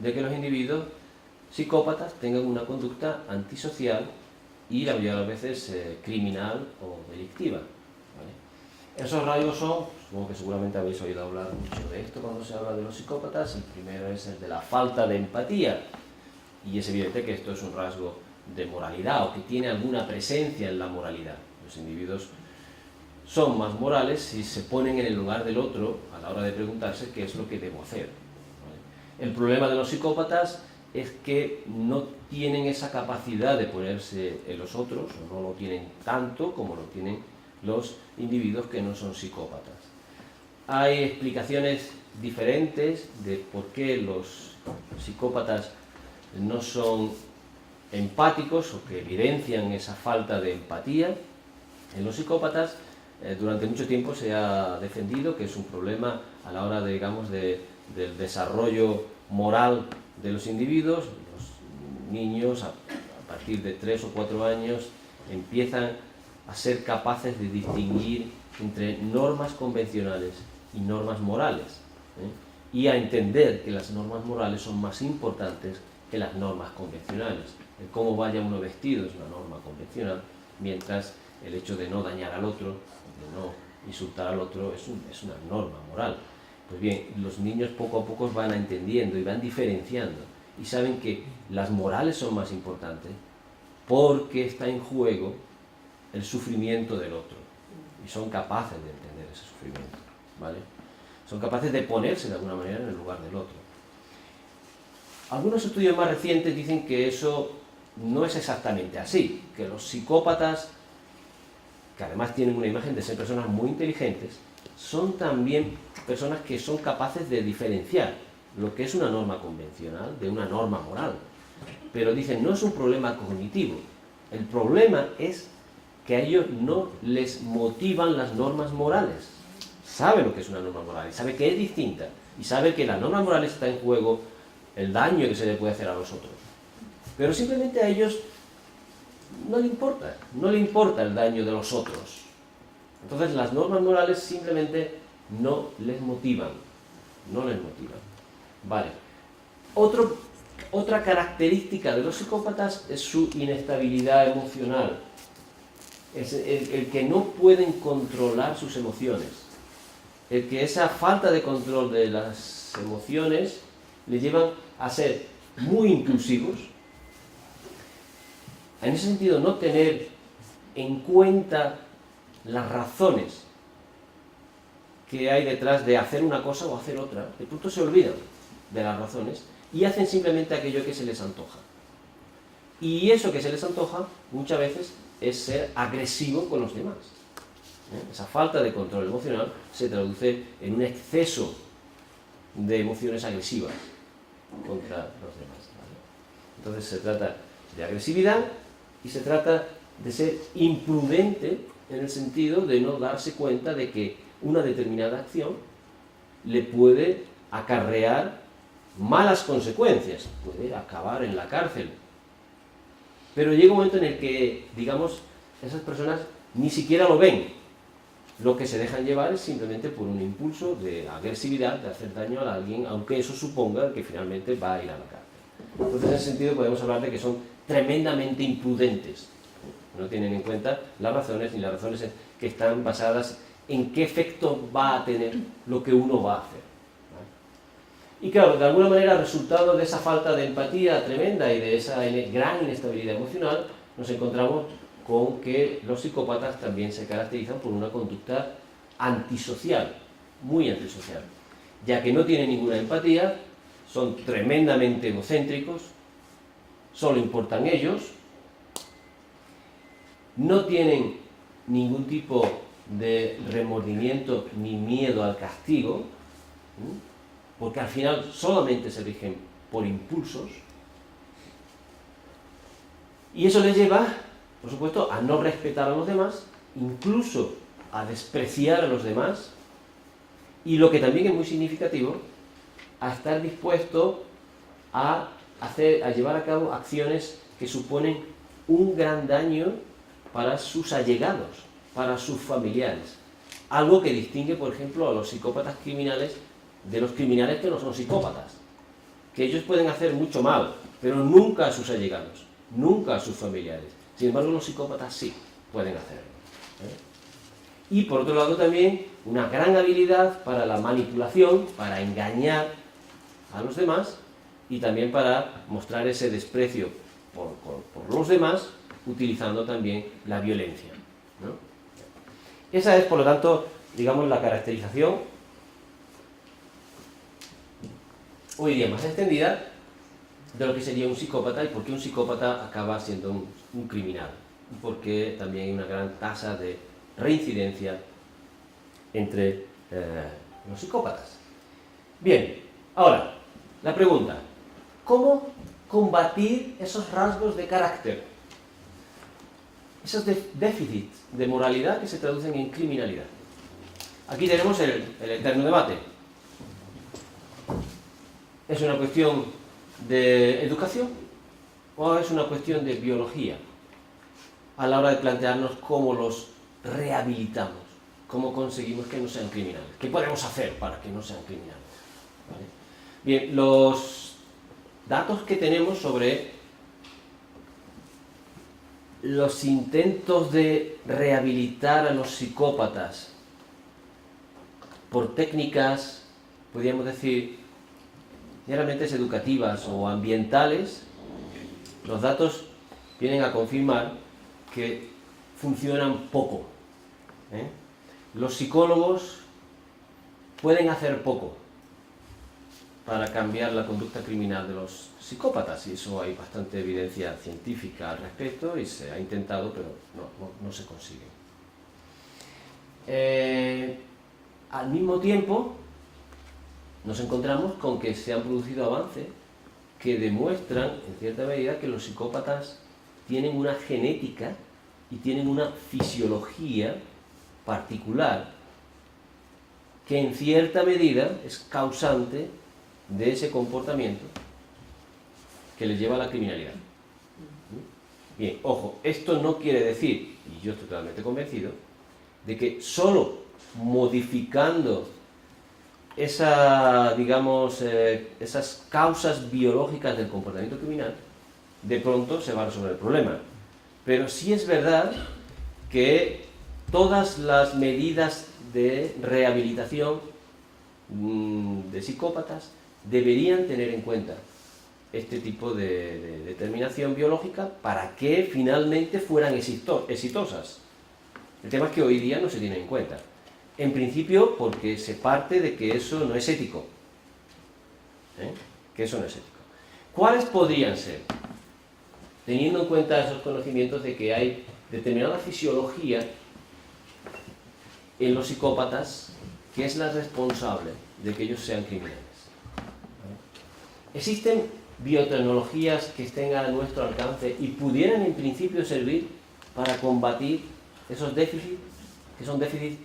de que los individuos psicópatas tengan una conducta antisocial y la mayoría de las veces criminal o delictiva, ¿vale? Esos rasgos son, supongo que seguramente habéis oído hablar mucho de esto cuando se habla de los psicópatas. El primero es el de la falta de empatía, y es evidente que esto es un rasgo de moralidad o que tiene alguna presencia en la moralidad. Los individuos son más morales si se ponen en el lugar del otro a la hora de preguntarse qué es lo que debo hacer, ¿vale? El problema de los psicópatas es que no tienen esa capacidad de ponerse en los otros, o no lo tienen tanto como lo tienen los individuos que no son psicópatas. Hay explicaciones diferentes de por qué los psicópatas no son empáticos o que evidencian esa falta de empatía en los psicópatas. Durante mucho tiempo se ha defendido que es un problema a la hora de, digamos, del desarrollo moral de los individuos. Los niños a partir de 3 o 4 años empiezan a ser capaces de distinguir entre normas convencionales y normas morales, y a entender que las normas morales son más importantes que las normas convencionales. El cómo vaya uno vestido es una norma convencional, mientras el hecho de no dañar al otro, de no insultar al otro, es una norma moral. Pues bien, los niños poco a poco van entendiendo y van diferenciando, y saben que las morales son más importantes porque está en juego el sufrimiento del otro, y son capaces de entender ese sufrimiento, ¿vale? Son capaces de ponerse de alguna manera en el lugar del otro. Algunos estudios más recientes dicen que eso no es exactamente así, que los psicópatas, que además tienen una imagen de ser personas muy inteligentes, son también personas que son capaces de diferenciar lo que es una norma convencional de una norma moral. Pero dicen, no es un problema cognitivo. El problema es que a ellos no les motivan las normas morales. Sabe lo que es una norma moral y sabe que es distinta. Y sabe que las normas morales está en juego el daño que se le puede hacer a los otros. Pero simplemente a ellos no le importa el daño de los otros. Entonces las normas morales simplemente no les motivan. Vale. Otra característica de los psicópatas es su inestabilidad emocional. Es el que no pueden controlar sus emociones. El que esa falta de control de las emociones les llevan a ser muy impulsivos. En ese sentido, no tener en cuenta las razones que hay detrás de hacer una cosa o hacer otra. De pronto se olvidan de las razones y hacen simplemente aquello que se les antoja. Y eso que se les antoja, muchas veces, es ser agresivo con los demás. Esa falta de control emocional se traduce en un exceso de emociones agresivas contra los demás, ¿vale? Entonces se trata de agresividad y se trata de ser imprudente en el sentido de no darse cuenta de que una determinada acción le puede acarrear malas consecuencias, puede acabar en la cárcel. Pero llega un momento en el que, digamos, esas personas ni siquiera lo ven. Lo que se dejan llevar es simplemente por un impulso de agresividad, de hacer daño a alguien, aunque eso suponga que finalmente va a ir a la cárcel. Entonces, en ese sentido, podemos hablar de que son tremendamente imprudentes. No tienen en cuenta las razones, ni las razones que están basadas en qué efecto va a tener lo que uno va a hacer. ¿Vale? Y claro, de alguna manera, resultado de esa falta de empatía tremenda y de esa gran inestabilidad emocional, nos encontramos con que los psicópatas también se caracterizan por una conducta antisocial, muy antisocial, ya que no tienen ninguna empatía, son tremendamente egocéntricos, solo importan ellos, no tienen ningún tipo de remordimiento ni miedo al castigo, porque al final solamente se rigen por impulsos, y eso les lleva, por supuesto, a no respetar a los demás, incluso a despreciar a los demás, y lo que también es muy significativo, a estar dispuesto a llevar a cabo acciones que suponen un gran daño para sus allegados, para sus familiares. Algo que distingue, por ejemplo, a los psicópatas criminales de los criminales que no son psicópatas. Que ellos pueden hacer mucho mal, pero nunca a sus allegados, nunca a sus familiares. Sin embargo, los psicópatas sí pueden hacerlo. Y por otro lado también una gran habilidad para la manipulación, para engañar a los demás y también para mostrar ese desprecio por los demás, utilizando también la violencia, ¿no? Esa es, por lo tanto, digamos, la caracterización hoy día más extendida de lo que sería un psicópata y por qué un psicópata acaba siendo un criminal. Y por qué también hay una gran tasa de reincidencia entre los psicópatas. Bien, ahora, la pregunta: ¿cómo combatir esos rasgos de carácter? Esos déficits de moralidad que se traducen en criminalidad. Aquí tenemos el eterno debate. ¿Es una cuestión de educación o es una cuestión de biología? A la hora de plantearnos cómo los rehabilitamos, cómo conseguimos que no sean criminales, qué podemos hacer para que no sean criminales. ¿Vale? Bien, los datos que tenemos sobre los intentos de rehabilitar a los psicópatas por técnicas, podríamos decir, generalmente educativas o ambientales, los datos vienen a confirmar que funcionan poco. Los psicólogos pueden hacer poco para cambiar la conducta criminal de los psicópatas, y eso hay bastante evidencia científica al respecto y se ha intentado, pero no se consigue. al mismo tiempo nos encontramos con que se han producido avances que demuestran, en cierta medida, que los psicópatas tienen una genética y tienen una fisiología particular que en cierta medida es causante de ese comportamiento que les lleva a la criminalidad. Bien, ojo, esto no quiere decir, y yo estoy totalmente convencido, de que solo modificando esas causas biológicas del comportamiento criminal, de pronto se va a resolver el problema. Pero sí es verdad que todas las medidas de rehabilitación de psicópatas deberían tener en cuenta este tipo de determinación biológica para que finalmente fueran exitosas. El tema es que hoy día no se tiene en cuenta. En principio porque se parte de que eso no es ético. Que eso no es ético. ¿Cuáles podrían ser? Teniendo en cuenta esos conocimientos de que hay determinada fisiología en los psicópatas que es la responsable de que ellos sean criminales. ¿Existen biotecnologías que estén a nuestro alcance y pudieran en principio servir para combatir esos déficits, que son déficits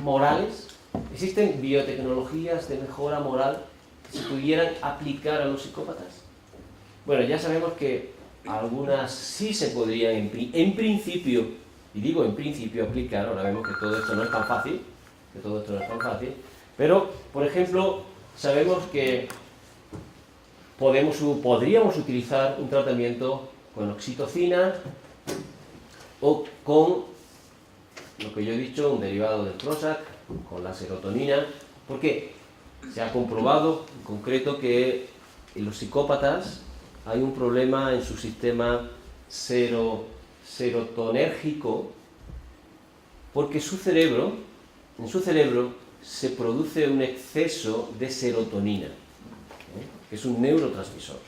morales? ¿Existen biotecnologías de mejora moral que se pudieran aplicar a los psicópatas? Bueno, ya sabemos que algunas sí se podrían en principio, y digo en principio, aplicar. Ahora vemos que todo esto no es tan fácil, pero, por ejemplo, sabemos que podríamos utilizar un tratamiento con oxitocina o con lo que yo he dicho, un derivado del Prozac, con la serotonina, porque se ha comprobado en concreto que en los psicópatas hay un problema en su sistema serotonérgico, porque en su cerebro se produce un exceso de serotonina, que es un neurotransmisor.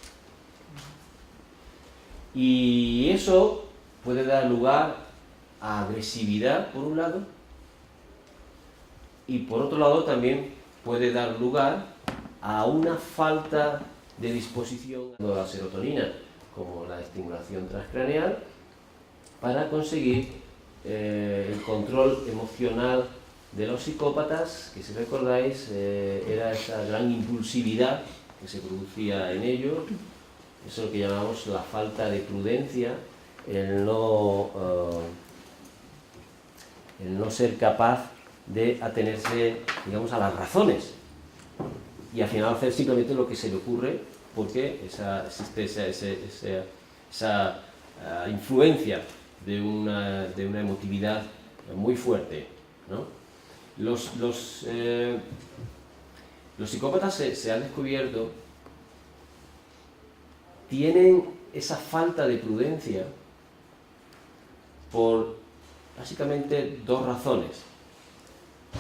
Y eso puede dar lugar a agresividad, por un lado, y por otro lado también puede dar lugar a una falta de disposición a la serotonina, como la estimulación transcraneal, para conseguir el control emocional de los psicópatas, que si recordáis era esa gran impulsividad que se producía en ellos. Eso es lo que llamamos la falta de prudencia, el no ser capaz de atenerse, digamos, a las razones y al final hacer simplemente lo que se le ocurre, porque existe esa influencia de una emotividad muy fuerte, ¿no? Los psicópatas se han descubierto tienen esa falta de prudencia por básicamente dos razones.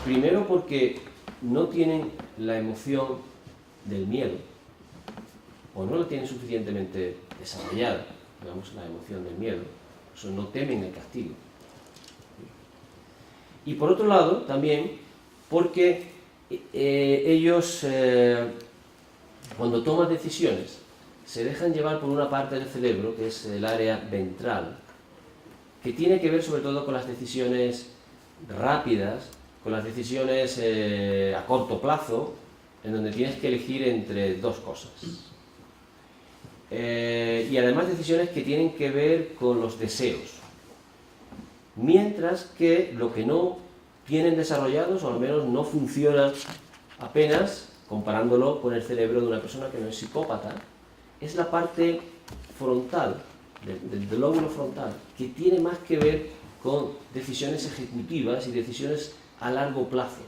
Primero, porque no tienen la emoción del miedo, o no la tienen suficientemente desarrollada, digamos, la emoción del miedo. Eso, no temen el castigo. Y por otro lado, también, porque ellos, cuando toman decisiones, se dejan llevar por una parte del cerebro, que es el área ventral, que tiene que ver sobre todo con las decisiones rápidas, con las decisiones a corto plazo, en donde tienes que elegir entre dos cosas. Y además decisiones que tienen que ver con los deseos. Mientras que lo que no tienen desarrollados, o al menos no funciona apenas, comparándolo con el cerebro de una persona que no es psicópata, es la parte frontal, del lóbulo frontal, que tiene más que ver con decisiones ejecutivas y decisiones a largo plazo.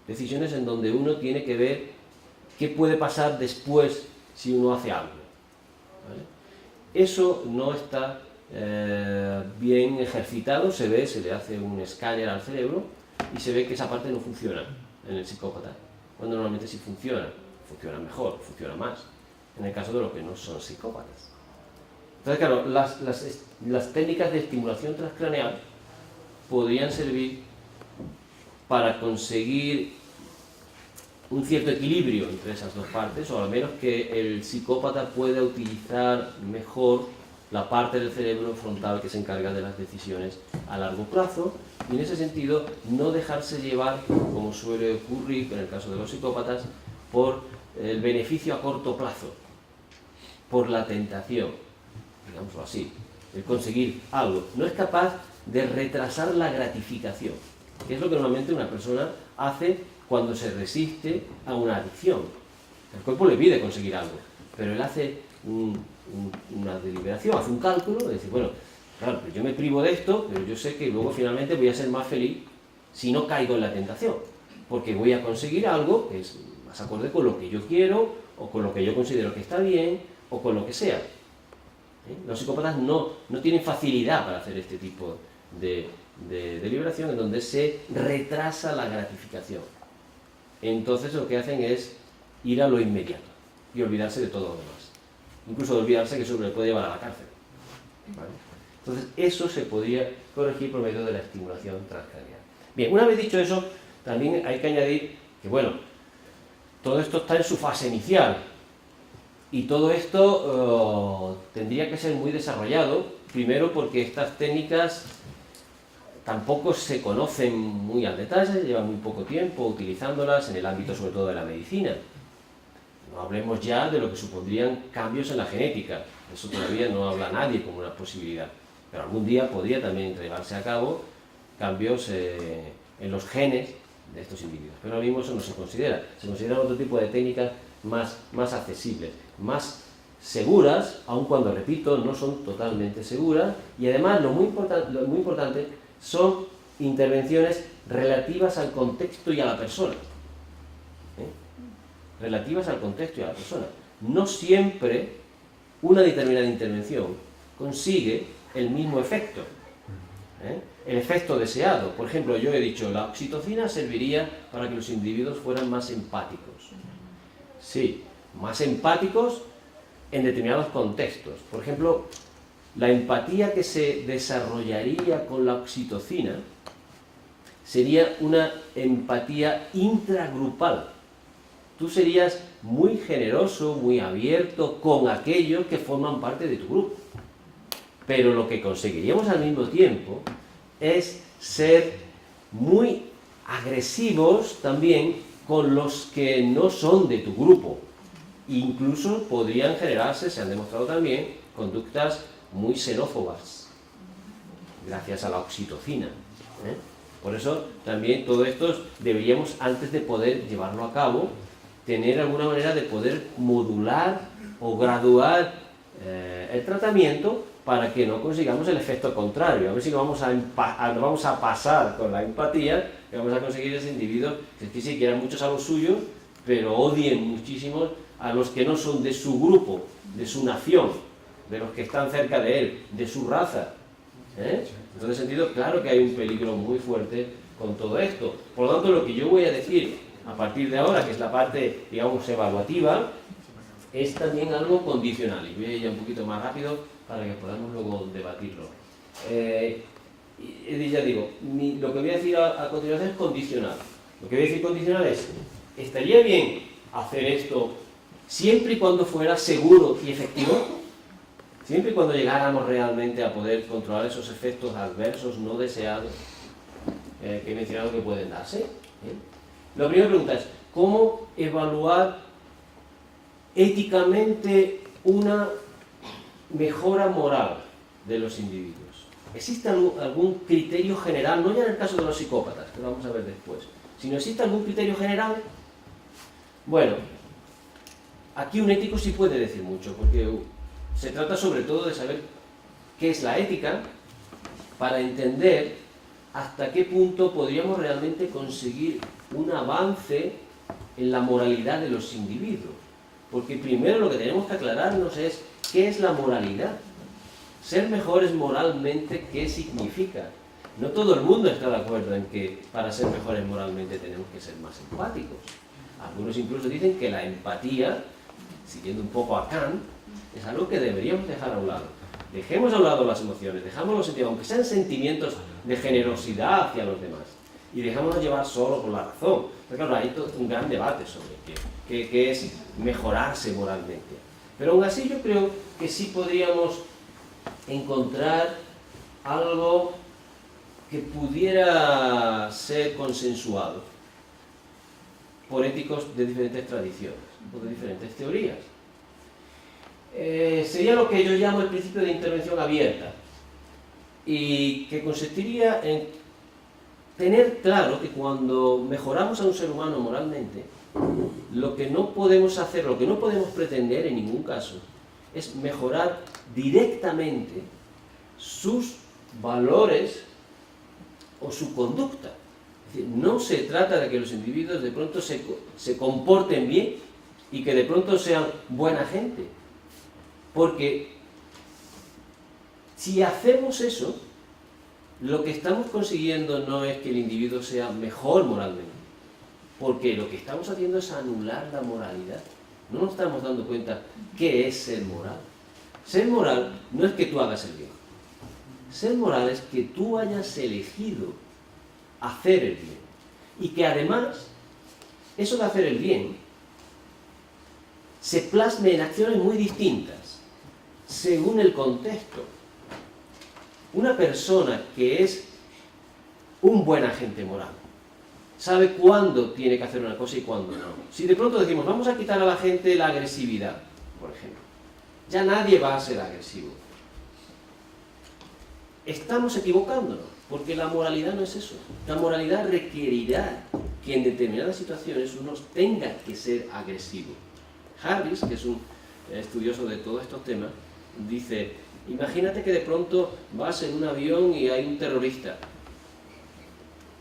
Decisiones en donde uno tiene que ver qué puede pasar después si uno hace algo. ¿Vale? Eso no está bien ejercitado, se le hace un escáner al cerebro y se ve que esa parte no funciona en el psicópata, cuando normalmente sí funciona mejor, funciona más, en el caso de los que no son psicópatas. Entonces, claro, las técnicas de estimulación transcraneal podrían servir para conseguir un cierto equilibrio entre esas dos partes, o al menos que el psicópata pueda utilizar mejor la parte del cerebro frontal que se encarga de las decisiones a largo plazo, y en ese sentido no dejarse llevar, como suele ocurrir en el caso de los psicópatas, por el beneficio a corto plazo, por la tentación, digámoslo así, el conseguir algo. No es capaz de retrasar la gratificación, que es lo que normalmente una persona hace cuando se resiste a una adicción. El cuerpo le pide conseguir algo, pero él hace una deliberación, hace un cálculo, de decir, bueno, claro, pues yo me privo de esto, pero yo sé que luego finalmente voy a ser más feliz si no caigo en la tentación, porque voy a conseguir algo que es más acorde con lo que yo quiero, o con lo que yo considero que está bien, o con lo que sea. Los psicópatas no tienen facilidad para hacer este tipo de deliberación en donde se retrasa la gratificación. Entonces lo que hacen es ir a lo inmediato y olvidarse de todo lo demás. Incluso de olvidarse que eso le puede llevar a la cárcel. ¿Vale? Entonces eso se podría corregir por medio de la estimulación transcranial. Bien, una vez dicho eso, también hay que añadir que, bueno, todo esto está en su fase inicial y todo esto tendría que ser muy desarrollado, primero porque estas técnicas tampoco se conocen muy al detalle, llevan muy poco tiempo utilizándolas en el ámbito sobre todo de la medicina. No hablemos ya de lo que supondrían cambios en la genética, eso todavía no habla nadie como una posibilidad, pero algún día podría también llevarse a cabo cambios en los genes de estos individuos, pero ahora mismo eso no se considera, se consideran otro tipo de técnicas más accesibles, más seguras, aun cuando, repito, no son totalmente seguras, y además lo muy importante son intervenciones relativas al contexto y a la persona. Relativas al contexto y a la persona. No siempre una determinada intervención consigue el mismo efecto. El efecto deseado. Por ejemplo, yo he dicho, la oxitocina serviría para que los individuos fueran más empáticos. Sí, más empáticos en determinados contextos. Por ejemplo, la empatía que se desarrollaría con la oxitocina sería una empatía intragrupal. Tú serías muy generoso, muy abierto con aquellos que forman parte de tu grupo. Pero lo que conseguiríamos al mismo tiempo es ser muy agresivos también con los que no son de tu grupo. Incluso podrían generarse, se han demostrado también, conductas muy xenófobas, gracias a la oxitocina. Por eso también todo esto deberíamos, antes de poder llevarlo a cabo, tener alguna manera de poder modular o graduar el tratamiento para que no consigamos el efecto contrario. A ver si no vamos a pasar con la empatía, que vamos a conseguir ese individuo que sí quieran muchos a los suyos, pero odien muchísimo a los que no son de su grupo, de su nación, de los que están cerca de él, de su raza. En ese sentido, claro que hay un peligro muy fuerte con todo esto. Por lo tanto, lo que yo voy a decir a partir de ahora, que es la parte, digamos, evaluativa, es también algo condicional. Y voy a ir ya un poquito más rápido para que podamos luego debatirlo. Ya digo, lo que voy a decir a continuación es condicional. Lo que voy a decir condicional es, ¿estaría bien hacer esto siempre y cuando fuera seguro y efectivo? Siempre y cuando llegáramos realmente a poder controlar esos efectos adversos no deseados que he mencionado que pueden darse. La primera pregunta es, ¿cómo evaluar éticamente una mejora moral de los individuos? ¿Existe algún criterio general, no ya en el caso de los psicópatas, que lo vamos a ver después, sino existe algún criterio general? Bueno, aquí un ético sí puede decir mucho, porque se trata sobre todo de saber qué es la ética para entender hasta qué punto podríamos realmente conseguir un avance en la moralidad de los individuos. Porque primero lo que tenemos que aclararnos es qué es la moralidad. Ser mejores moralmente, ¿qué significa? No todo el mundo está de acuerdo en que para ser mejores moralmente tenemos que ser más empáticos. Algunos incluso dicen que la empatía, siguiendo un poco a Kant, es algo que deberíamos dejar a un lado. Dejemos a un lado las emociones, dejamos los sentimientos, aunque sean sentimientos de generosidad hacia los demás. y dejémonos llevar solo por la razón. Pero claro, hay todo un gran debate sobre qué es mejorarse moralmente. Pero aún así yo creo que sí podríamos encontrar algo que pudiera ser consensuado por éticos de diferentes tradiciones o de diferentes teorías. Sería lo que yo llamo el principio de intervención abierta, y que consistiría en tener claro que cuando mejoramos a un ser humano moralmente, lo que no podemos hacer, lo que no podemos pretender en ningún caso, es mejorar directamente sus valores o su conducta. Es decir, no se trata de que los individuos de pronto se comporten bien y que de pronto sean buena gente. Porque si hacemos eso, lo que estamos consiguiendo no es que el individuo sea mejor moralmente, porque lo que estamos haciendo es anular la moralidad. No nos estamos dando cuenta qué es ser moral. Ser moral no es que tú hagas el bien. Ser moral es que tú hayas elegido hacer el bien. Y que además, eso de hacer el bien se plasme en acciones muy distintas según el contexto. Una persona que es un buen agente moral sabe cuándo tiene que hacer una cosa y cuándo no. Si de pronto decimos, vamos a quitar a la gente la agresividad, por ejemplo, ya nadie va a ser agresivo. Estamos equivocándonos, porque la moralidad no es eso. La moralidad requerirá que en determinadas situaciones uno tenga que ser agresivo. Harris, que es un estudioso de todos estos temas, dice, imagínate que de pronto vas en un avión y hay un terrorista.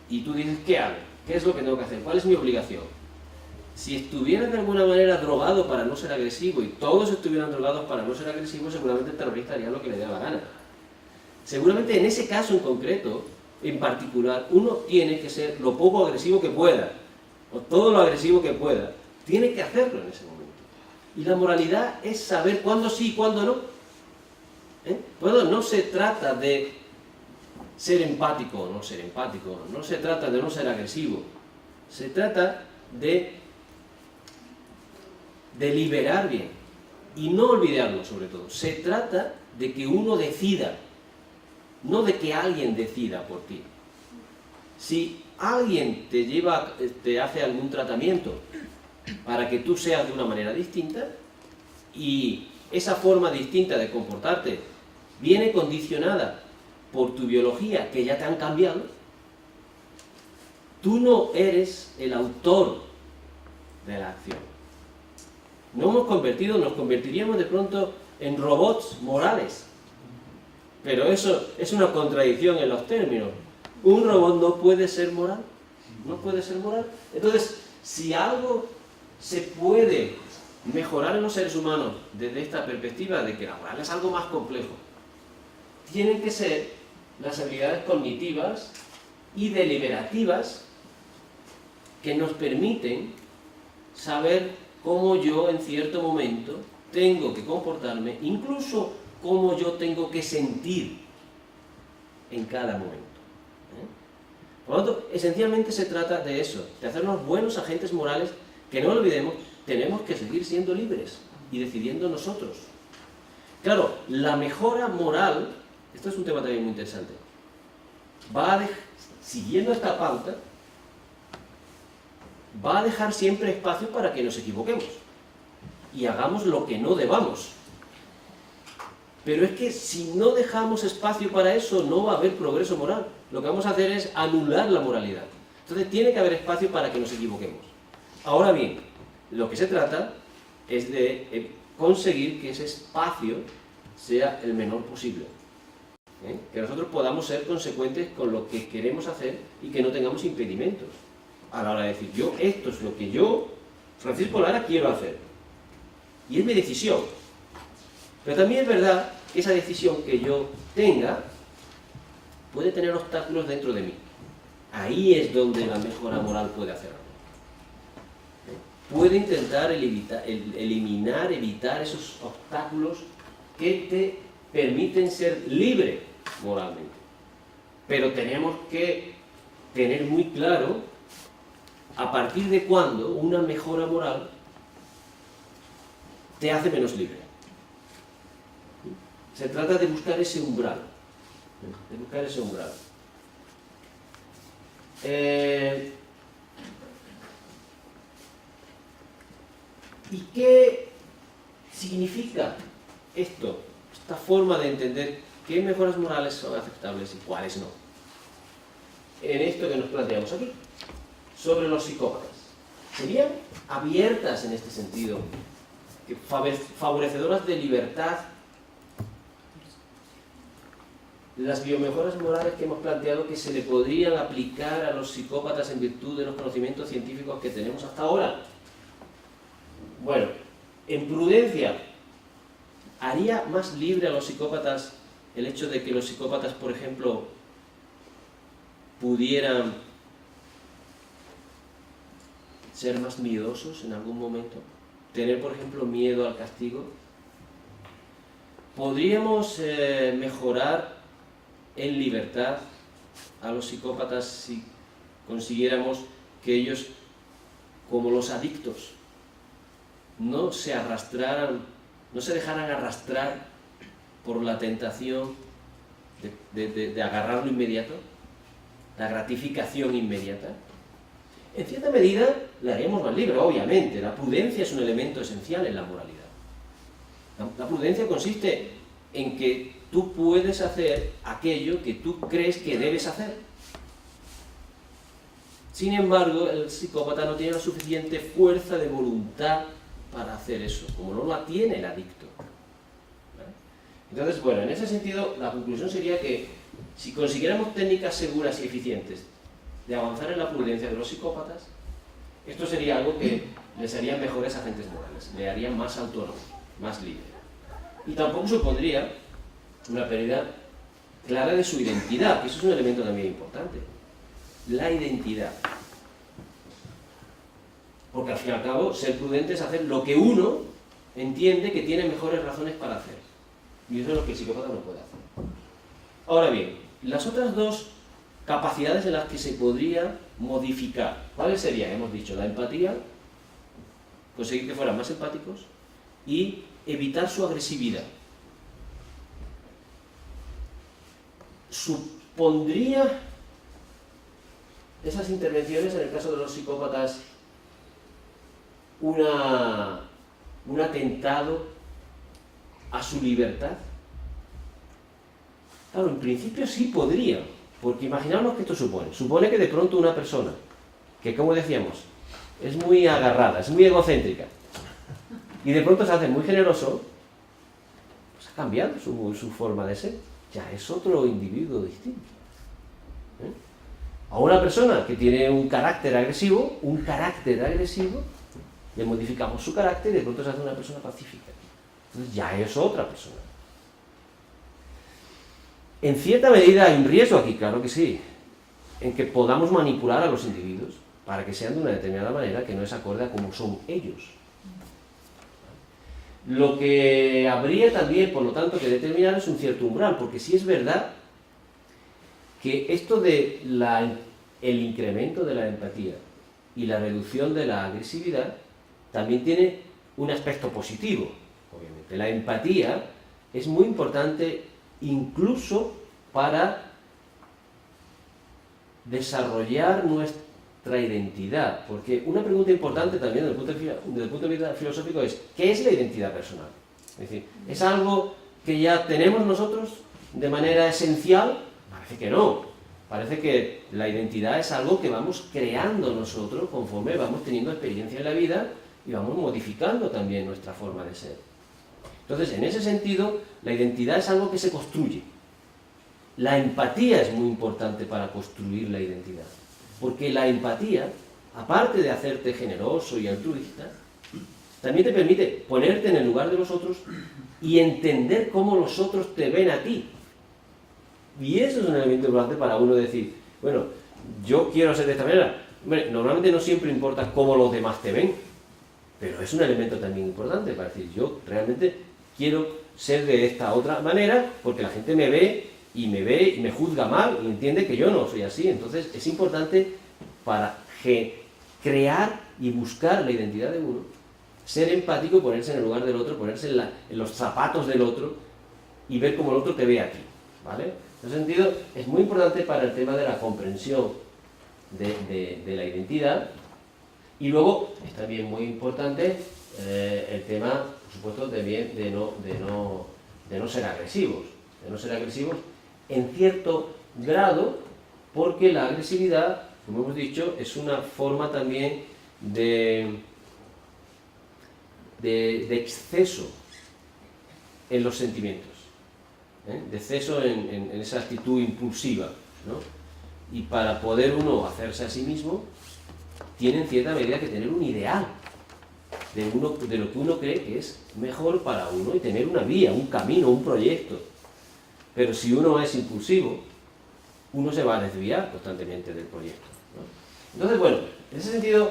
Y tú dices, ¿qué hago? ¿Qué es lo que tengo que hacer? ¿Cuál es mi obligación? Si estuvieras de alguna manera drogado para no ser agresivo y todos estuvieran drogados para no ser agresivos, seguramente el terrorista haría lo que le dé la gana. Seguramente en ese caso en concreto, en particular, uno tiene que ser lo poco agresivo que pueda, o todo lo agresivo que pueda. Tiene que hacerlo en ese momento. Y la moralidad es saber cuándo sí y cuándo no. Bueno, no se trata de ser empático o no ser empático, no se trata de no ser agresivo, se trata de deliberar bien y no olvidarlo sobre todo. Se trata de que uno decida, no de que alguien decida por ti. Si alguien te hace algún tratamiento para que tú seas de una manera distinta y esa forma distinta de comportarte viene condicionada por tu biología, que ya te han cambiado, tú no eres el autor de la acción. Nos convertiríamos de pronto en robots morales. Pero eso es una contradicción en los términos. Un robot no puede ser moral. No puede ser moral. Entonces, si algo se puede mejorar en los seres humanos desde esta perspectiva de que la moral es algo más complejo, tienen que ser las habilidades cognitivas y deliberativas que nos permiten saber cómo yo en cierto momento tengo que comportarme, incluso cómo yo tengo que sentir en cada momento. Por lo tanto, esencialmente se trata de eso, de hacernos buenos agentes morales que no olvidemos, tenemos que seguir siendo libres y decidiendo nosotros. Claro, la mejora moral, esto es un tema también muy interesante, siguiendo esta pauta, va a dejar siempre espacio para que nos equivoquemos y hagamos lo que no debamos. Pero es que si no dejamos espacio para eso, no va a haber progreso moral. Lo que vamos a hacer es anular la moralidad. Entonces tiene que haber espacio para que nos equivoquemos. Ahora bien, lo que se trata es de conseguir que ese espacio sea el menor posible. Que nosotros podamos ser consecuentes con lo que queremos hacer y que no tengamos impedimentos a la hora de decir, esto es lo que yo, Francisco Lara, quiero hacer. Y es mi decisión. Pero también es verdad que esa decisión que yo tenga puede tener obstáculos dentro de mí. Ahí es donde la mejora moral puede hacer algo. Puede intentar evitar esos obstáculos que te permiten ser libre moralmente. Pero tenemos que tener muy claro a partir de cuándo una mejora moral te hace menos libre. Se trata de buscar ese umbral. De buscar ese umbral. ¿Y qué significa esto? Esta forma de entender qué mejoras morales son aceptables y cuáles no. En esto que nos planteamos aquí, sobre los psicópatas. ¿Serían abiertas en este sentido, favorecedoras de libertad? Las biomejoras morales que hemos planteado que se le podrían aplicar a los psicópatas en virtud de los conocimientos científicos que tenemos hasta ahora. Bueno, en prudencia, ¿haría más libre a los psicópatas el hecho de que los psicópatas, por ejemplo, pudieran ser más miedosos en algún momento? Tener, por ejemplo, miedo al castigo. ¿Podríamos mejorar en libertad a los psicópatas si consiguiéramos que ellos, como los adictos, no se arrastraran, no se dejaran arrastrar por la tentación de agarrar lo inmediato, la gratificación inmediata? En cierta medida le haríamos más libre, obviamente. La prudencia es un elemento esencial en la moralidad. La prudencia consiste en que tú puedes hacer aquello que tú crees que debes hacer. Sin embargo, el psicópata no tiene la suficiente fuerza de voluntad para hacer eso, como no la tiene el adicto. ¿Vale? Entonces, bueno, en ese sentido, la conclusión sería que si consiguiéramos técnicas seguras y eficientes de avanzar en la prudencia de los psicópatas, esto sería algo que les haría mejores agentes morales, le harían más autónomos, más libres. Y tampoco supondría una pérdida clara de su identidad, que eso es un elemento también importante. La identidad. Porque al fin y al cabo, ser prudente es hacer lo que uno entiende que tiene mejores razones para hacer. Y eso es lo que el psicópata no puede hacer. Ahora bien, las otras dos capacidades en las que se podría modificar, ¿cuáles serían? Hemos dicho, la empatía, conseguir que fueran más empáticos, y evitar su agresividad. ¿Supondría esas intervenciones, en el caso de los psicópatas, un atentado a su libertad? Claro, en principio sí podría, porque imaginaos que esto supone que de pronto una persona que, como decíamos, es muy agarrada, es muy egocéntrica, y de pronto se hace muy generoso, pues ha cambiado su forma de ser, ya es otro individuo distinto. A una persona que tiene un carácter agresivo, le modificamos su carácter y de pronto se hace una persona pacífica. Entonces ya es otra persona. En cierta medida hay un riesgo aquí, claro que sí, en que podamos manipular a los individuos para que sean de una determinada manera que no es acorde a cómo son ellos. Lo que habría también, por lo tanto, que determinar es un cierto umbral, porque sí es verdad que esto de el incremento de la empatía y la reducción de la agresividad también tiene un aspecto positivo, obviamente. La empatía es muy importante incluso para desarrollar nuestra identidad, porque una pregunta importante también desde el punto de vista filosófico es ¿qué es la identidad personal? Es decir, ¿es algo que ya tenemos nosotros de manera esencial? Parece que no. Parece que la identidad es algo que vamos creando nosotros conforme vamos teniendo experiencia en la vida y vamos modificando también nuestra forma de ser. Entonces, en ese sentido, la identidad es algo que se construye. La empatía es muy importante para construir la identidad, porque la empatía, aparte de hacerte generoso y altruista, también te permite ponerte en el lugar de los otros y entender cómo los otros te ven a ti. Y eso es un elemento importante para uno decir, bueno, yo quiero ser de esta manera. Hombre, normalmente no siempre importa cómo los demás te ven, pero es un elemento también importante para decir, yo realmente quiero ser de esta otra manera porque la gente me ve y me ve y me juzga mal y entiende que yo no soy así. Entonces es importante para crear y buscar la identidad de uno, ser empático, ponerse en el lugar del otro, ponerse en los zapatos del otro y ver cómo el otro te ve a ti, ¿vale? En ese sentido, es muy importante para el tema de la comprensión de la identidad. Y luego es también muy importante el tema, por supuesto, de no ser agresivos. De no ser agresivos en cierto grado, porque la agresividad, como hemos dicho, es una forma también de exceso en los sentimientos, de exceso en esa actitud impulsiva, ¿no? Y para poder uno hacerse a sí mismo, tiene en cierta medida que tener un ideal de lo que uno cree que es mejor para uno y tener una vía, un camino, un proyecto. Pero si uno es impulsivo, uno se va a desviar constantemente del proyecto, ¿no? Entonces, bueno, en ese sentido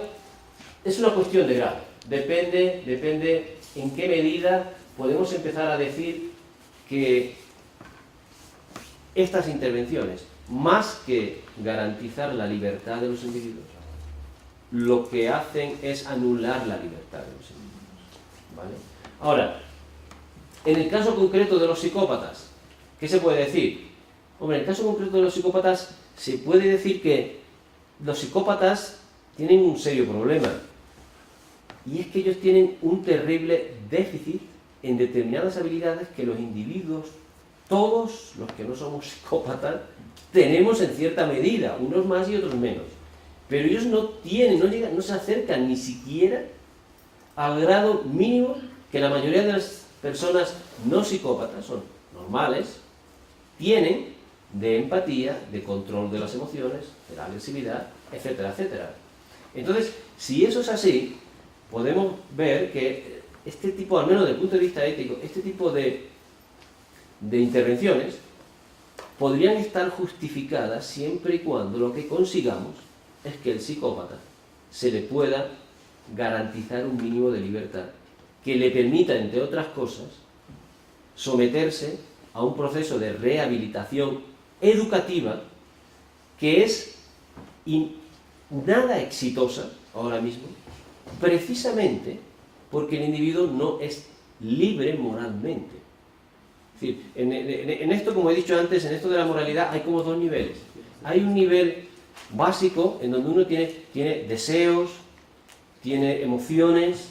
es una cuestión de grado. Depende en qué medida podemos empezar a decir que estas intervenciones, más que garantizar la libertad de los individuos, lo que hacen es anular la libertad de los individuos, ¿vale? Ahora, en el caso concreto de los psicópatas, ¿qué se puede decir? Hombre, en el caso concreto de los psicópatas se puede decir que los psicópatas tienen un serio problema, y es que ellos tienen un terrible déficit en determinadas habilidades que los individuos, todos los que no somos psicópatas, tenemos en cierta medida, unos más y otros menos. Pero ellos no llegan, no se acercan ni siquiera al grado mínimo que la mayoría de las personas no psicópatas, son normales, tienen de empatía, de control de las emociones, de la agresividad, etcétera, etcétera. Entonces, si eso es así, podemos ver que este tipo, al menos desde el punto de vista ético, este tipo de intervenciones podrían estar justificadas siempre y cuando lo que consigamos es que el psicópata se le pueda garantizar un mínimo de libertad que le permita, entre otras cosas, someterse a un proceso de rehabilitación educativa que es nada exitosa ahora mismo, precisamente porque el individuo no es libre moralmente. Es decir, en esto, como he dicho antes, en esto de la moralidad hay como dos niveles. Hay un nivel básico en donde uno tiene deseos, tiene emociones,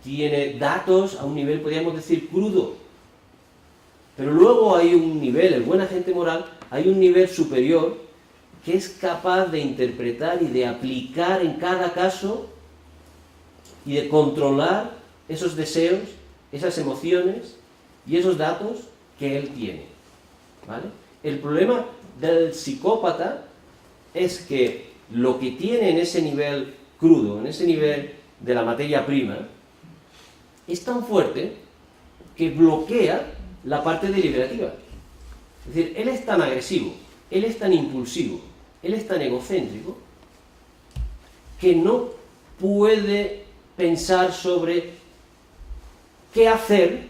tiene datos a un nivel, podríamos decir, crudo. Pero luego hay un nivel, el buen agente moral, hay un nivel superior que es capaz de interpretar y de aplicar en cada caso y de controlar esos deseos, esas emociones y esos datos que él tiene, ¿vale? El problema del psicópata es que lo que tiene en ese nivel crudo, en ese nivel de la materia prima, es tan fuerte que bloquea la parte deliberativa. Es decir, él es tan agresivo, él es tan impulsivo, él es tan egocéntrico, que no puede pensar sobre qué hacer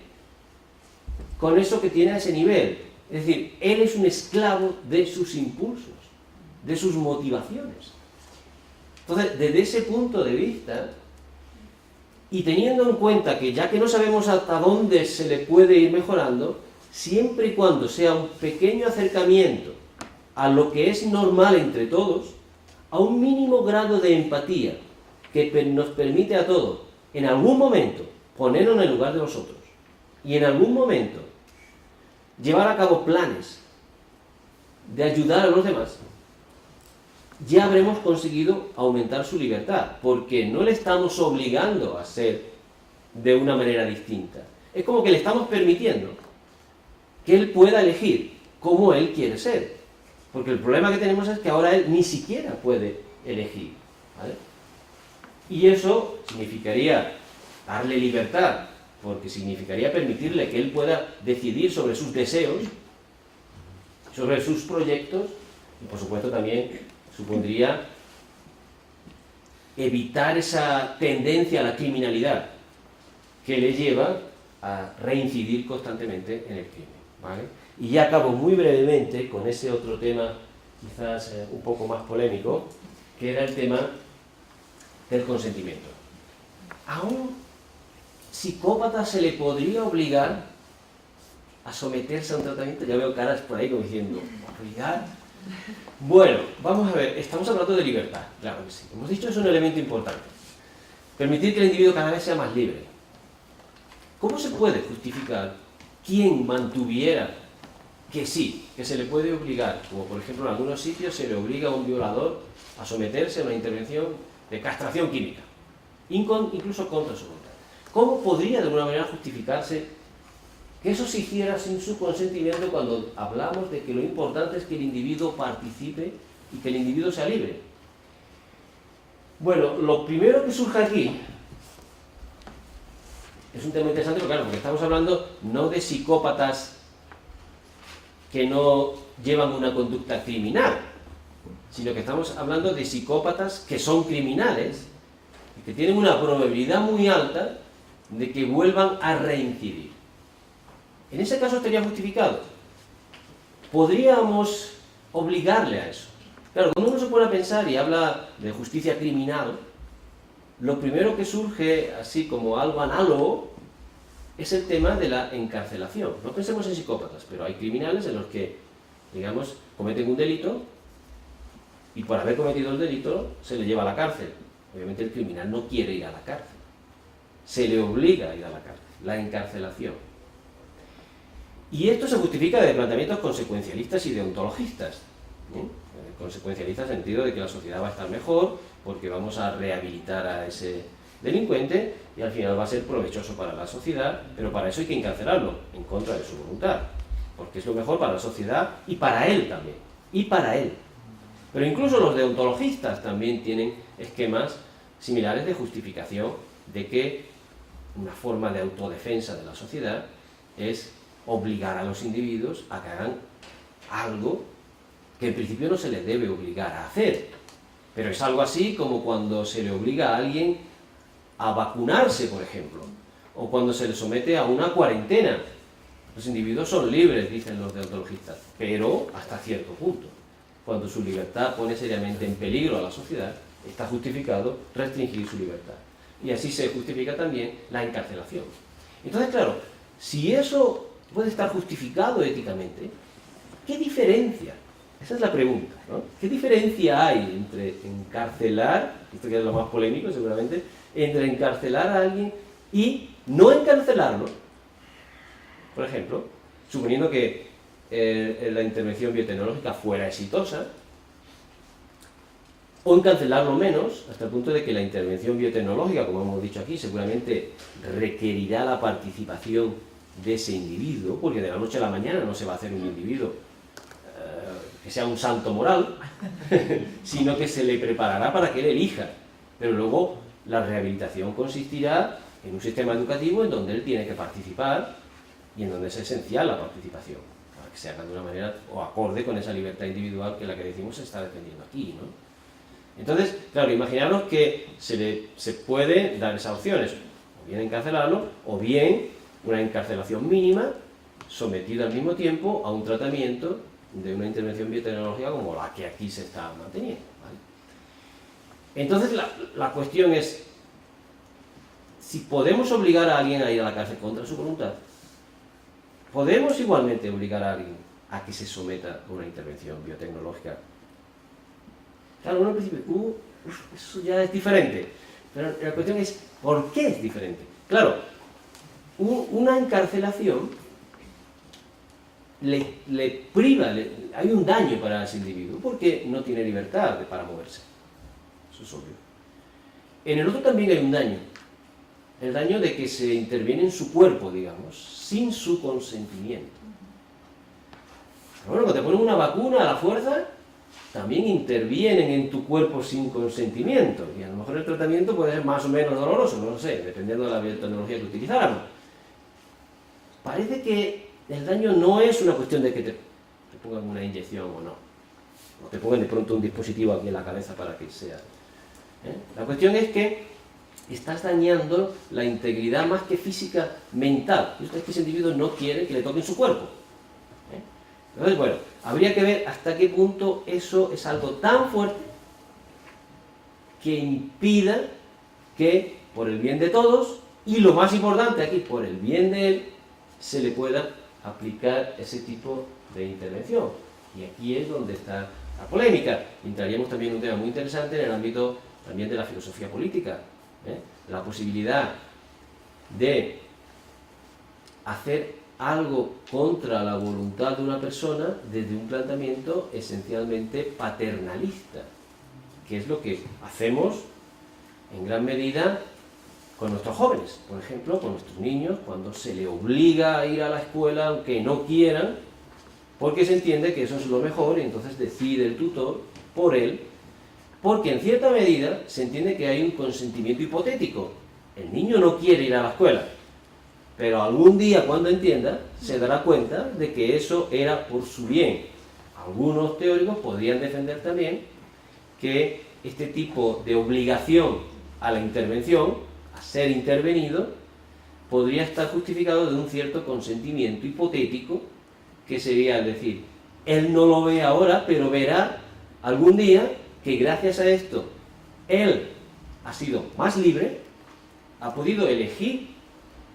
con eso que tiene a ese nivel. Es decir, él es un esclavo de sus impulsos, de sus motivaciones. Entonces, desde ese punto de vista, y teniendo en cuenta que ya que no sabemos hasta dónde se le puede ir mejorando, siempre y cuando sea un pequeño acercamiento a lo que es normal entre todos, a un mínimo grado de empatía que nos permite a todos, en algún momento, ponernos en el lugar de los otros, y en algún momento llevar a cabo planes de ayudar a los demás, ya habremos conseguido aumentar su libertad, porque no le estamos obligando a ser de una manera distinta. Es como que le estamos permitiendo que él pueda elegir cómo él quiere ser, porque el problema que tenemos es que ahora él ni siquiera puede elegir, ¿vale? Y eso significaría darle libertad, porque significaría permitirle que él pueda decidir sobre sus deseos, sobre sus proyectos, y por supuesto también supondría evitar esa tendencia a la criminalidad que le lleva a reincidir constantemente en el crimen, ¿vale? Y ya acabo muy brevemente con ese otro tema, quizás un poco más polémico, que era el tema del consentimiento. ¿A un psicópata se le podría obligar a someterse a un tratamiento? Ya veo caras por ahí como diciendo, ¿obligar? Bueno, vamos a ver, estamos hablando de libertad, claro que sí. Hemos dicho que es un elemento importante. Permitir que el individuo cada vez sea más libre. ¿Cómo se puede justificar quién mantuviera que sí, que se le puede obligar, como por ejemplo en algunos sitios se le obliga a un violador a someterse a una intervención de castración química, incluso contra su voluntad? ¿Cómo podría de alguna manera justificarse que eso se hiciera sin su consentimiento cuando hablamos de que lo importante es que el individuo participe y que el individuo sea libre? Bueno, lo primero que surge aquí es un tema interesante, pero claro, porque estamos hablando no de psicópatas que no llevan una conducta criminal, sino que estamos hablando de psicópatas que son criminales y que tienen una probabilidad muy alta de que vuelvan a reincidir. En ese caso estaría justificado. Podríamos obligarle a eso. Claro, cuando uno se pone a pensar y habla de justicia criminal, lo primero que surge, así como algo análogo, es el tema de la encarcelación. No pensemos en psicópatas, pero hay criminales en los que, digamos, cometen un delito y por haber cometido el delito se le lleva a la cárcel. Obviamente el criminal no quiere ir a la cárcel. Se le obliga a ir a la cárcel. La encarcelación. Y esto se justifica de planteamientos consecuencialistas y deontologistas. Consecuencialistas en el sentido de que la sociedad va a estar mejor porque vamos a rehabilitar a ese delincuente y al final va a ser provechoso para la sociedad, pero para eso hay que encarcelarlo en contra de su voluntad, porque es lo mejor para la sociedad y para él también, y para él. Pero incluso los deontologistas también tienen esquemas similares de justificación de que una forma de autodefensa de la sociedad es obligar a los individuos a que hagan algo que en principio no se les debe obligar a hacer. Pero es algo así como cuando se le obliga a alguien a vacunarse, por ejemplo, o cuando se le somete a una cuarentena. Los individuos son libres, dicen los deontologistas, pero hasta cierto punto. Cuando su libertad pone seriamente en peligro a la sociedad, está justificado restringir su libertad. Y así se justifica también la encarcelación. Entonces, claro, si eso puede estar justificado éticamente, ¿qué diferencia? Esa es la pregunta, ¿no? ¿Qué diferencia hay entre encarcelar, esto que es lo más polémico seguramente, entre encarcelar a alguien y no encarcelarlo? Por ejemplo, suponiendo que la intervención biotecnológica fuera exitosa, o encarcelarlo menos, hasta el punto de que la intervención biotecnológica, como hemos dicho aquí, seguramente requerirá la participación de ese individuo, porque de la noche a la mañana no se va a hacer un individuo que sea un santo moral, sino que se le preparará para que él elija. Pero luego la rehabilitación consistirá en un sistema educativo en donde él tiene que participar y en donde es esencial la participación, para que se haga de una manera o acorde con esa libertad individual que la que decimos se está defendiendo aquí, ¿no? Entonces, claro, imaginaros que se puede dar esas opciones, o bien encarcelarlo, o bien una encarcelación mínima, sometida al mismo tiempo a un tratamiento de una intervención biotecnológica como la que aquí se está manteniendo, ¿vale? Entonces la cuestión es si podemos obligar a alguien a ir a la cárcel contra su voluntad. Podemos igualmente obligar a alguien a que se someta a una intervención biotecnológica. Claro, uno al principio, eso ya es diferente, pero la cuestión es ¿por qué es diferente? Claro, una encarcelación le priva, hay un daño para ese individuo porque no tiene libertad para moverse. Eso es obvio. En el otro también hay un daño. El daño de que se interviene en su cuerpo, digamos, sin su consentimiento. Pero bueno, cuando te ponen una vacuna a la fuerza, también intervienen en tu cuerpo sin consentimiento. Y a lo mejor el tratamiento puede ser más o menos doloroso, no lo sé, dependiendo de la biotecnología que utilizáramos. Parece que el daño no es una cuestión de que te pongan una inyección o no. O te pongan de pronto un dispositivo aquí en la cabeza para que sea. La cuestión es que estás dañando la integridad más que física, mental. Y usted es que ese individuo no quiere que le toquen su cuerpo. Entonces, bueno, habría que ver hasta qué punto eso es algo tan fuerte que impida que, por el bien de todos, y lo más importante aquí, por el bien de él, se le pueda aplicar ese tipo de intervención. Y aquí es donde está la polémica. Entraríamos también en un tema muy interesante en el ámbito también de la filosofía política. La posibilidad de hacer algo contra la voluntad de una persona desde un planteamiento esencialmente paternalista, que es lo que hacemos en gran medida con nuestros jóvenes, por ejemplo, con nuestros niños, cuando se les obliga a ir a la escuela aunque no quieran, porque se entiende que eso es lo mejor y entonces decide el tutor por él, porque en cierta medida se entiende que hay un consentimiento hipotético. El niño no quiere ir a la escuela, pero algún día cuando entienda se dará cuenta de que eso era por su bien. Algunos teóricos podrían defender también que este tipo de obligación a la intervención, a ser intervenido, podría estar justificado de un cierto consentimiento hipotético, que sería, es decir, él no lo ve ahora, pero verá algún día que gracias a esto él ha sido más libre, ha podido elegir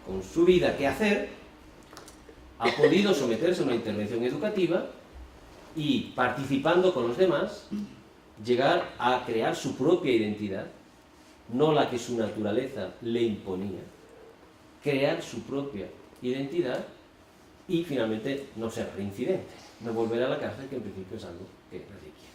con su vida qué hacer, ha podido someterse a una intervención educativa y, participando con los demás, llegar a crear su propia identidad, no la que su naturaleza le imponía, crear su propia identidad y finalmente no ser reincidente, no volver a la cárcel, que en principio es algo que requiere.